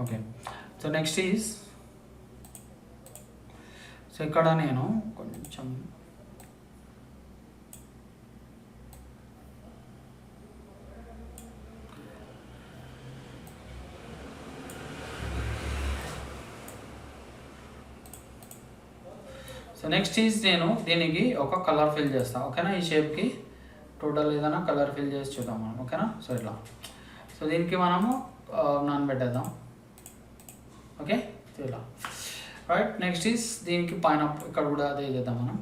Okay. So next is so ఇక్కడ నేను కొంచెం సో నెక్స్ట్ ఈజ్ నేను దీనికి ఒక కలర్ ఫిల్ చేస్తాను. ఓకేనా? ఈ షేప్కి టోటల్ ఏదైనా కలర్ ఫిల్ చేసి చూద్దాం మనం. ఓకేనా? సో ఇట్లా. సో దీనికి మనము నానబెట్టేద్దాం. ఓకే. సో ఇలా రైట్. నెక్స్ట్ ఈజ్ దీనికి పైన ఇక్కడ కూడా అదే చేద్దాం మనం.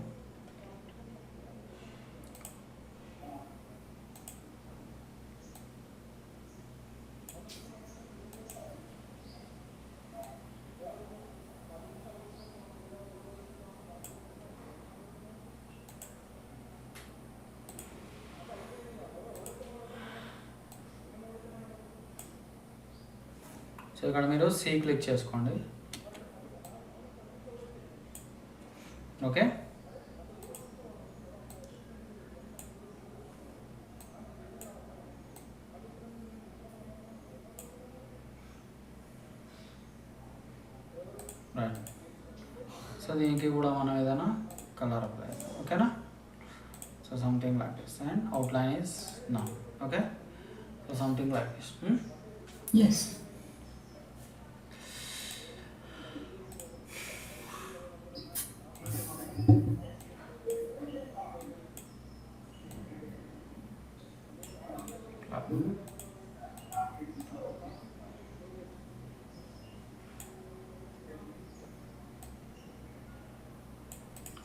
సో ఇక్కడ మీరు సి క్లిక్ చేసుకోండి. ఓకే. రైట్. సో దీనికి కూడా మనం ఏదైనా కలర్ అప్లై చేద్దాం. ఓకేనా. So something like this and outline is now. Okay. So something like this. Yes.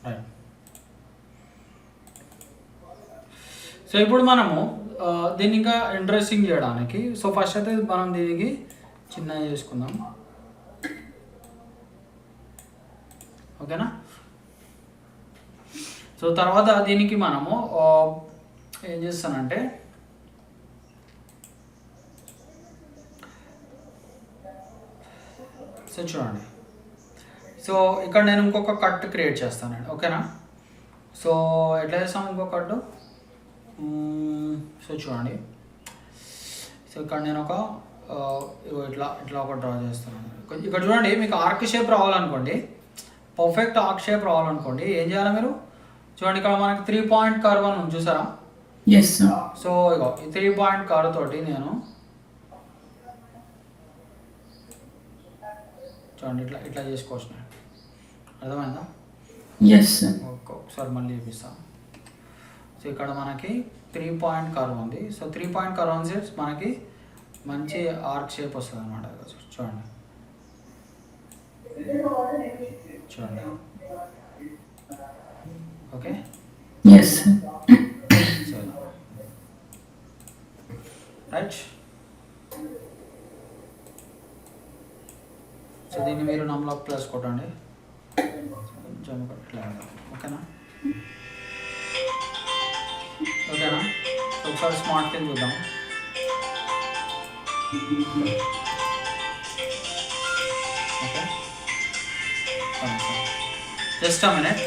Right. So ఇప్పుడు మనము దీన్ని ఇంకా ఇంట్రెస్టింగ్ చేయడానికి సో ఫస్ట్ అయితే మనం దీనికి చిన్నగా చేసుకుందాం. ఓకేనా. సో తర్వాత దీనికి మనము ఏం చేస్తానంటే సో చూడండి. సో ఇక్కడ నేను ఇంకొక కట్ క్రియేట్ చేస్తానండి. ఓకేనా. సో ఎట్లా చేస్తాం ఇంకొక కట్. సో చూడండి. సో ఇక్కడ నేను ఒక ఇట్లా ఇట్లా ఒక డ్రా చేస్తున్నాను. ఇక్కడ చూడండి, మీకు ఆర్క్ షేప్ రావాలనుకోండి, పర్ఫెక్ట్ ఆర్క్ షేప్ రావాలనుకోండి ఏం చేయాలి మీరు చూడండి. ఇక్కడ మనకి 3 పాయింట్ కర్వ్ అని ఉంది చూసారా. Yes sir. సో ఇగో ఈ 3 పాయింట్ కర్వ్ తోటి నేను చూడండి ఇట్లా ఇట్లా చేసుకోవచ్చు. అర్థమైందా. Yes sir. ఒకసారి మళ్ళీ చూపిస్తాను. సో ఇక్కడ మనకి 3 పాయింట్ కర్వ్ ఉంది. సో 3 పాయింట్ కర్వ్ అని మనకి మంచి ఆర్క్ షేప్ వస్తుంది అనమాట. చూడండి చూడండి. Okay. Yes sir. Right. So దీన్ని మీరు నమ్లో ప్లస్ కొట్టండి కొంచెం ఇట్లా. ఓకేనా. ఓకేనా. ఒకసారి స్మార్ట్ కింద చూద్దాం. Okay. Just a minute.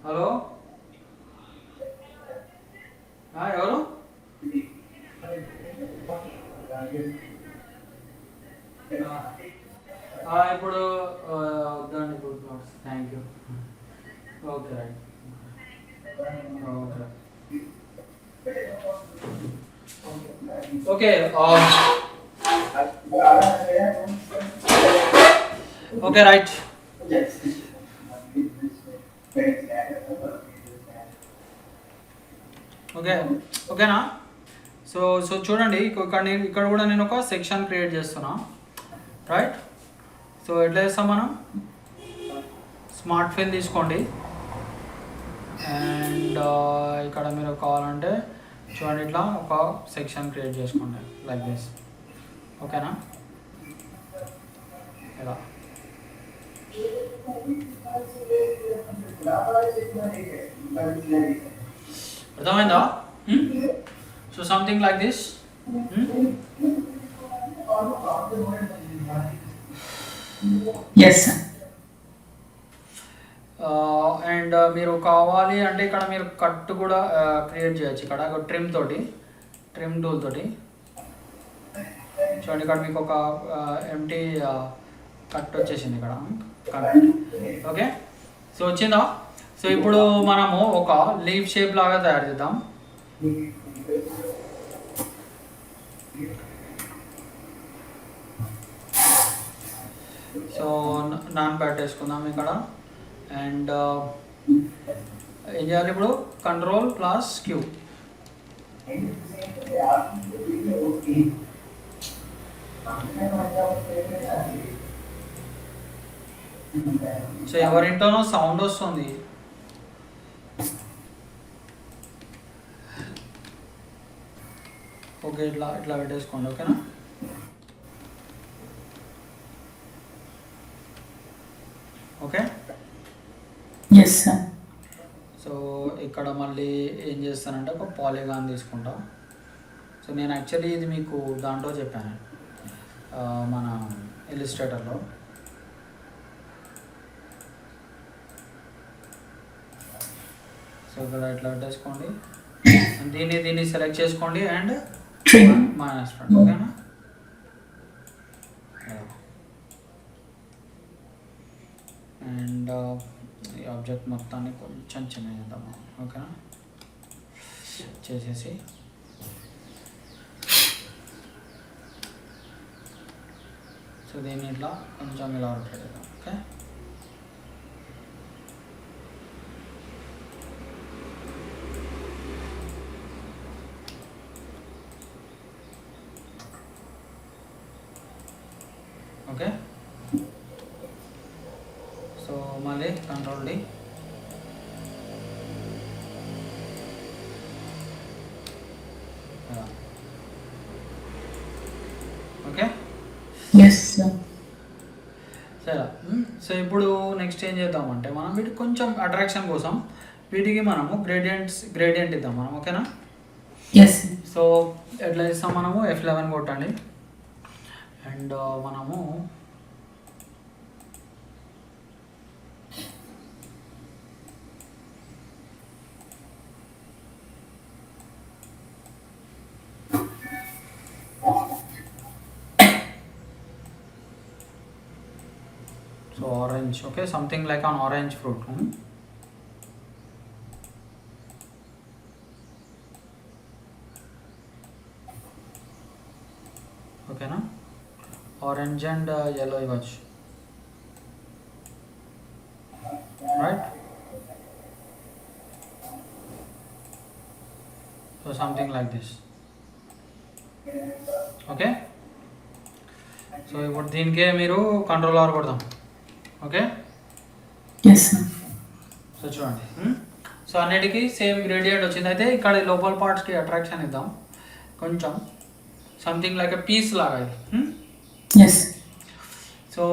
Hello ఎవరు. ఇప్పుడు వద్దండి. Good notes. Thank you. Okay right. Okay. Okay right. ఓకేనా. సో చూడండి ఇక్కడ కూడా నేను ఒక సెక్షన్ క్రియేట్ చేస్తున్నా. రైట్. సో ఎట్లా చేస్తాం మనం, స్మార్ట్ పెన్ తీసుకోండి అండ్ ఇక్కడ మీరు కావాలంటే చూడండి ఇట్లా ఒక సెక్షన్ క్రియేట్ చేసుకోండి లైక్ దిస్. ఓకేనా. ఇలా అర్థమైందా. So something like this. Yes sir. And మీరు కావాలి అంటే ఇక్కడ మీరు కట్ కూడా క్రియేట్ చేయొచ్చు. ఇక్కడ ట్రిమ్ తోటి, ట్రిమ్ టూల్ తోటి చూడండి. ఇక్కడ మీకు ఒక ఎంటీ కట్ వచ్చేసింది ఇక్కడ. ఓకే. సో వచ్చిందా. సో ఇప్పుడు మనము ఒక లీఫ్ షేప్ లాగా తయారు చేద్దాం. సో నాన్ ప్యాడ్ వేసుకుందాం ఇక్కడ. అండ్ ఏం చేయాలి ఇప్పుడు, Ctrl+Q. సో ఎవరింటోనో సౌండ్ వస్తుంది. ఓకే. ఇట్లా పెట్టేసుకోండి. ఓకేనా. ఓకే. Yes sir. సో ఇక్కడ మళ్ళీ ఏం చేస్తానంటే ఒక పాలిగాన్ తీసుకుంటా. సో నేను యాక్చువల్లీ ఇది మీకు దాంట్లో చెప్పాను, మన ఇలిస్ట్రేటర్లో. సో ఇక్కడ ఇట్లా పెట్టేసుకోండి, దీన్ని సెలెక్ట్ చేసుకోండి అండ్ మైనస్ ఫ్రంట్. ఓకేనా? అండ్ ఈ ఆబ్జెక్ట్ మొత్తాన్ని కొంచెం చిన్న చేద్దాము. ఓకేనా? చేసేసి సో దీన్ని ఇట్లా కొంచెం ఇలా రొటేట్ చేద్దాం. Okay, okay. సో మళ్ళీ కంట్రోల్ డి. ఓకే, సరే. సో ఇప్పుడు నెక్స్ట్ ఏం చేద్దామంటే మనం వీటికి కొంచెం అట్రాక్షన్ కోసం వీటికి మనము గ్రేడియంట్ ఇద్దాం మనం. ఓకేనా? సో ఎట్లా ఇస్తాం మనము, F11 కొట్టండి అండ్ మనము so orange, okay, something like an orange fruit. Okay na, orange and yellow image, right? So something like this. Okay, so ఇప్పుడు దీనికే మీరు కంట్రోల్ ఆర్ కొడదాం. ఓకే, సో చూడండి. సో అన్నిటికీ సేమ్ గ్రేడియంట్ వచ్చింది. అయితే ఇక్కడ లోపల పార్ట్స్కి అట్రాక్షన్ ఇద్దాం కొంచెం, సంథింగ్ లైక్ ఎ పీస్ లాగా ఇది. సో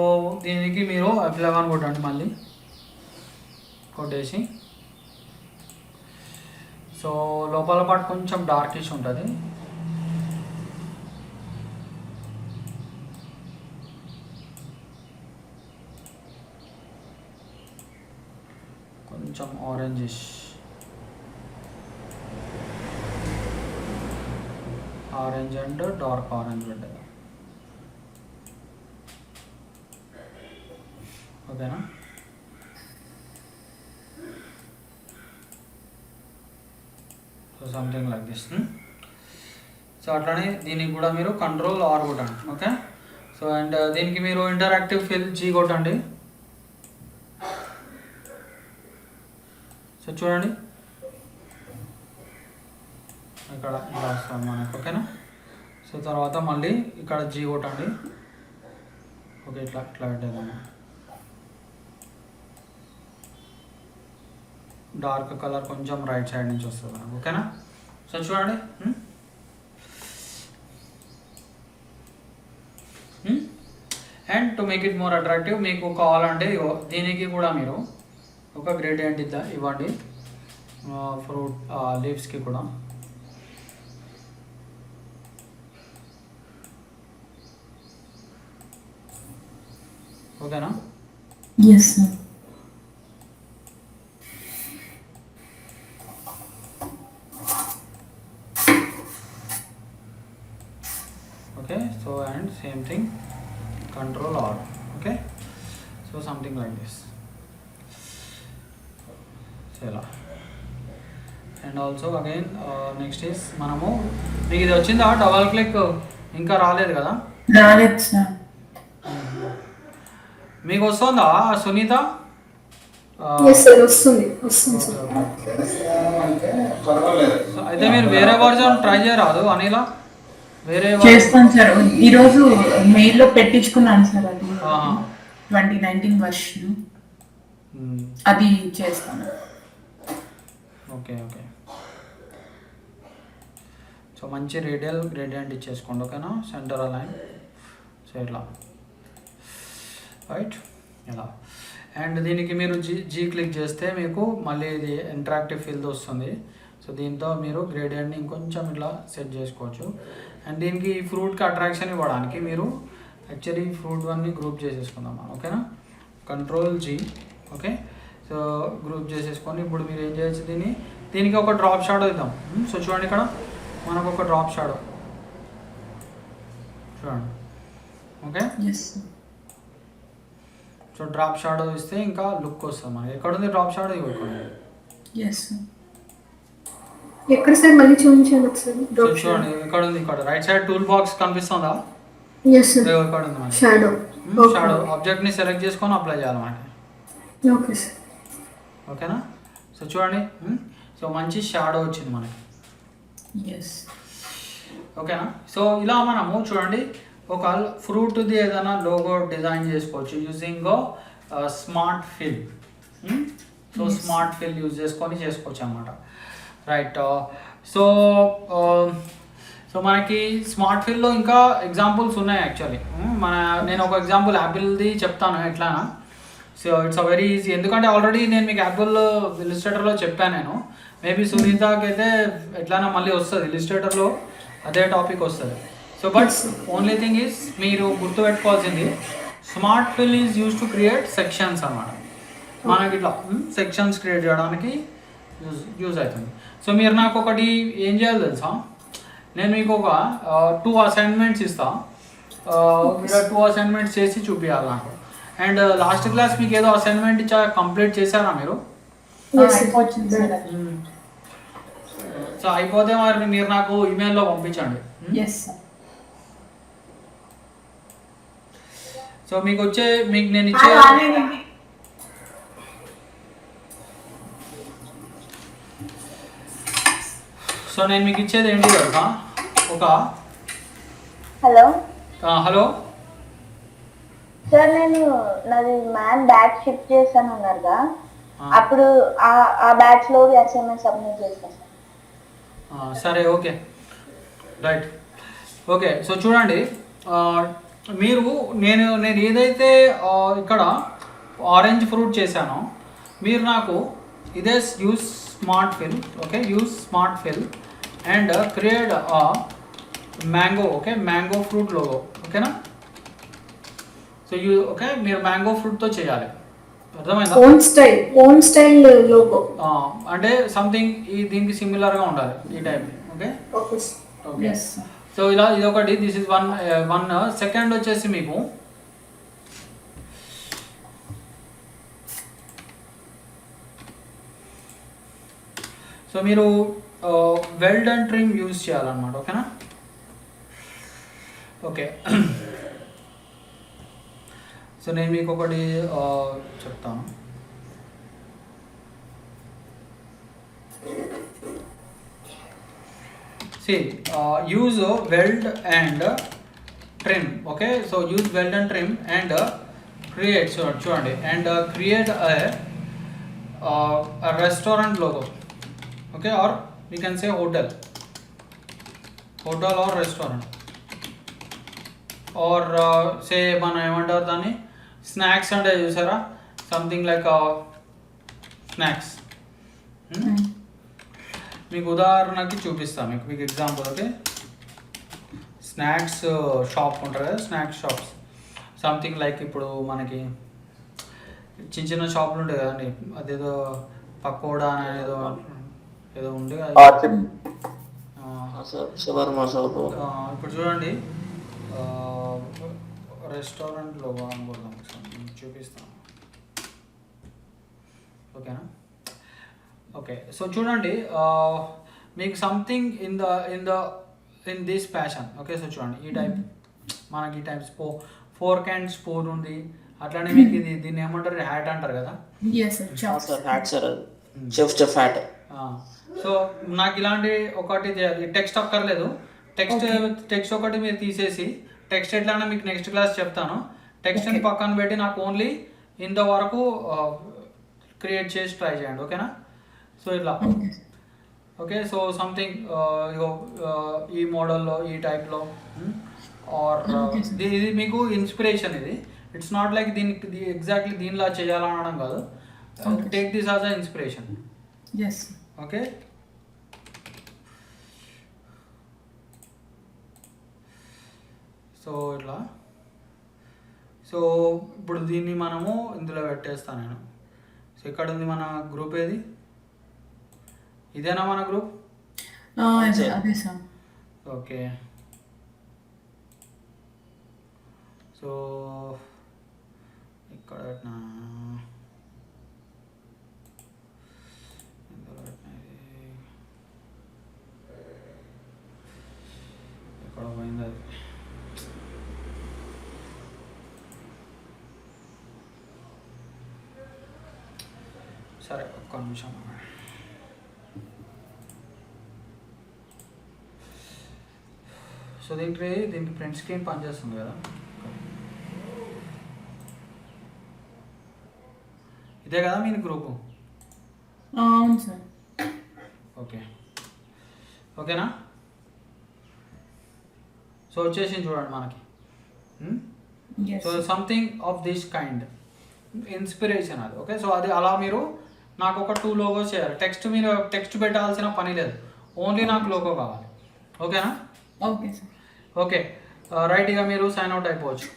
దీనికి మీరు F11 కొట్టండి, మళ్ళీ కొట్టేసి సో లోపల పార్ట్ కొంచెం డార్కిష్ ఉంటుంది. కొంచెం orangish, orange and dark orange పెట్టేది. ఓకేనా? So something like this. So అట్లానే దీనికి కూడా మీరు కంట్రోల్ ఆర్ కొట్టండి. ఓకే, సో అండ్ దీనికి మీరు ఇంటరాక్టివ్ ఫిల్ G కొట్టండి. సో చూడండి ఇక్కడ ఇలా వస్తుంది మనకు. ఓకేనా? సో తర్వాత మళ్ళీ ఇక్కడ G కొట్టండి. ఓకే, ఇట్లా పెట్టేద్దాము. డార్క్ కలర్ కొంచెం రైట్ సైడ్ నుంచి వస్తుంది మనకు. ఓకేనా? సో చూడండి. And to make it more attractive మీకు కావాలంటే దీనికి కూడా మీరు ఒక గ్రేడియంట్ ఇవ్వండి, ఫ్రూట్ లీవ్స్కి కూడా. ఓకేనా? Okay, so and same thing control R. Okay, so something like this. So and also again next is మనము మీకు ఇది వచ్చిందా డబల్ క్లిక్? ఇంకా రాలేదు కదా? రాలేదు సార్. మీకు వస్తుందా సునీత? వస్తుంది. అయితే మీరు వేరే వర్జన్ ట్రై చేయరాదు అనిల? వేరే చేస్తాను సార్. ఈరోజు మెయిల్లో పెట్టించుకున్నాను సార్, అది 2019 వర్షన్, అది చేస్తాను. ఓకే, సో మంచి రేడియల్ గ్రేడియంట్ ఇచ్చేసుకోండి. ఓకేనా? Centre align. సో ఇట్లా రైట్ ఇలా. అండ్ దీనికి మీరు జీ క్లిక్ చేస్తే మీకు మళ్ళీ ఇది ఇంటరాక్టివ్ ఫీల్డ్ వస్తుంది. సో దీంతో మీరు గ్రేడియంట్ని ఇంకొంచెం ఇట్లా సెట్ చేసుకోవచ్చు. అండ్ దీనికి ఫ్రూట్కి అట్రాక్షన్ ఇవ్వడానికి మీరు యాక్చువల్లీ ఫ్రూట్ వన్ని గ్రూప్ చేసేసుకుందాం మనం, ఓకేనా. Control G, okay. So group చేసేసుకొని ఇప్పుడు మీరు ఏం చేయొచ్చు, దీనికి ఒక డ్రాప్ షాడో ఇద్దాం. సో చూడండి ఇక్కడ మనకు ఒక డ్రాప్ షాడో చూడండి, okay. Yes so drop shadow ఇస్తే ఇంకా లుక్ వస్తుంది మనకి. ఎక్కడ ఉంది డ్రాప్ షాడో? ఇవ్వకండి. ఎస్ ఎక్కడ సార్ మళ్ళీ చూపించాను ఒకసారి. సో చూడండి ఇక్కడ ఉంది, ఇక్కడ రైట్ సైడ్ టూల్ బాక్స్ కనిపిస్తుందా? ఎస్ సార్, ఇక్కడ ఉంది మనకి షాడో. షాడో. ఆబ్జెక్ట్ని సెలెక్ట్ చేసుకొని అప్లై చేయాలి మనకి, ఓకే సార్. ఓకేనా. సో చూడండి, సో మంచి షాడో వచ్చింది మనకి, ఎస్ ఓకేనా. సో ఇలా మనము చూడండి ఒక ఫ్రూట్ది ఏదైనా లోగో డిజైన్ చేసుకోవచ్చు using smart fill. So smart fill use చేసుకొని చేసుకోవచ్చు అన్నమాట, రైట్. సో సో మనకి స్మార్ట్ ఫిల్లో ఇంకా ఎగ్జాంపుల్స్ ఉన్నాయి యాక్చువల్లీ. నేను ఒక ఎగ్జాంపుల్ యాపిల్ది చెప్తాను ఎట్లానా. So it's a very easy, ఎందుకంటే ఆల్రెడీ నేను మీకు యాపిల్ ఇలిస్ట్రేటర్లో చెప్పాను. నేను మేబీ సునీతకి అయితే ఎట్లైనా మళ్ళీ వస్తుంది ఇలిస్ట్రేటర్లో, అదే టాపిక్ వస్తుంది. So but only thing is మీరు గుర్తుపెట్టుకోవాల్సింది, smart fill is use to create sections అన్నమాట. మనకి ఇట్లా సెక్షన్స్ క్రియేట్ చేయడానికి యూజ్ అవుతుంది. సో మీరు నాకు ఒకటి ఏం చేయాలి తెలుసా, నేను మీకు ఒక 2 అసైన్మెంట్స్ ఇస్తాను, మీరు 2 అసైన్మెంట్స్ చేసి చూపించాలి నాకు. అండ్ లాస్ట్ క్లాస్ మీకు ఏదో అసైన్మెంట్ ఇచ్చా, కంప్లీట్ చేశారా మీరు? అయిపోతుంది సార్. సో అయిపోతే మరి మీరు నాకు ఈమెయిల్లో పంపించండి. ఎస్ సో మీకు నేను ఇచ్చే సో నేను మీకు ఇచ్చేది ఏంటి కదా, ఒక హలో హలో సార్, నేను నాది మ్యాన్ బ్యాచ్ షిఫ్ట్ చేశాను అన్నారుగా, అప్పుడు ఆ బ్యాచ్ లో అసైన్మెంట్ సబ్మిట్ చేశాను. సరే, ఓకే, రైట్, ఓకే. సో చూడండి, మీరు నేను ఏదైతే ఇక్కడ ఆరెంజ్ ఫ్రూట్ చేశానో, మీరు నాకు ఇదే use smart fill, okay, use smart fill and create mango, okay, mango fruit logo, ఓకేనా. సో ఓకే, మీరు మ్యాంగో ఫ్రూట్తో చేయాలి, అర్థమైందా? ఓన్ స్టైల్ లోగో అంటే సంథింగ్ దీనికి సిమిలర్గా ఉండాలి, ఈ type, okay. Okay, yes so ఇలా ఇదొకటి, దిస్ ఇస్ వన్. సెకండ్ వచ్చేసి మీకు సో మీరు వెల్డ్ అండ్ ట్రిమ్ యూజ్ చేయాలన్నమాట, ఓకేనా. ఓకే, సో నేను మీకు ఒకటి చెప్తాను. See, use weld and trim, okay. So use weld and trim and create, so చూడండి, and create a restaurant logo, okay, or we can say hotel or restaurant, or say మనం ఏమంటారు దాన్ని, snacks అంటే చూసారా, సంథింగ్ లైక్ స్నాక్స్. మీకు ఉదాహరణకి చూపిస్తాను, మీకు ఎగ్జాంపుల్, ఓకే. స్నాక్స్ షాప్ ఉంటారు కదా, స్నాక్స్ షాప్స్, సంథింగ్ లైక్ ఇప్పుడు మనకి చిన్న షాపులు ఉంటాయి కదండి, అదేదో పకోడా అనేది ఏదో ఉంది, ఇప్పుడు చూడండి రెస్టారెంట్లో అనుకుందాం, చూపిస్తాను, ఓకేనా. ఓకే, సో చూడండి, మీకు something in this passion, okay. So చూడండి, ఈ టైప్ మనకి ఈ టైప్ ఫోర్క్ అండ్ స్పూన్ ఉంది, అట్లానే మీకు దీన్ని ఏమంటారు, హ్యాట్ అంటారు కదా. సో నాకు ఇలాంటి ఒకటి టెక్స్ట్ అక్కర్లేదు, టెక్స్ట్ ఒకటి మీరు తీసేసి, టెక్స్ట్ ఎట్లా మీకు నెక్స్ట్ క్లాస్ చెప్తాను, టెక్స్ట్ని పక్కన పెట్టి నాకు ఓన్లీ ఇంతవరకు క్రియేట్ చేసి ట్రై చేయండి, ఓకేనా. సో ఇట్లా, ఓకే. సో సంథింగ్ ఈ మోడల్లో, ఈ టైప్లో, ఆర్ ఇది మీకు ఇన్స్పిరేషన్, ఇది ఇట్స్ నాట్ లైక్ దీనికి ఎగ్జాక్ట్లీ దీనిలా చేయాలనడం కాదు, take this as a inspiration, okay. So ఇట్లా సో ఇప్పుడు దీన్ని మనము ఇందులో పెట్టేస్తాను నేను. సో ఇక్కడ ఉంది మన గ్రూప్, ఏది ఇదేనా మన గ్రూప్? అదే సార్. ఓకే, సో ఇక్కడ పెట్టినా, ఇందులో పెట్టినా, ఇది ఎక్కడ పోయింది అది. సరే ఒక్క నిమిషం. సో దీనికి ప్రింట్ స్క్రీన్ పనిచేస్తుంది కదా. ఇదే కదా మీ గ్రూపు? అవును సార్. ఓకే, ఓకేనా? సో వచ్చేసింది చూడండి మనకి. So something of this kind inspiration అది. ఓకే, సో అది అలా మీరు నాకు ఒక 2 లోగోస్ చేయాలి. మీరు టెక్స్ట్ పెట్టాల్సిన పని లేదు, ఓన్లీ నాకు లోగో కావాలి. ఓకేనా? Okay sir. ఓకే రైట్, ఇక మీరు సైన్ అవుట్ అయిపోవచ్చు.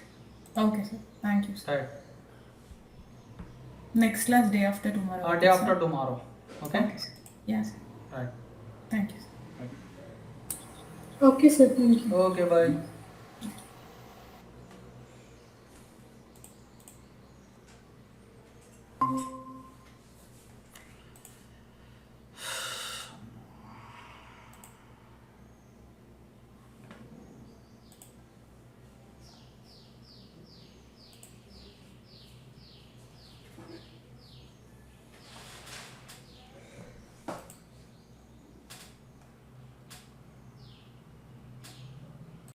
Okay sir, thank you sir. Right, next class day after tomorrow. Day after tomorrow. Okay, yeah sir. Right, thank you sir. Okay sir, thank you. Okay, bye.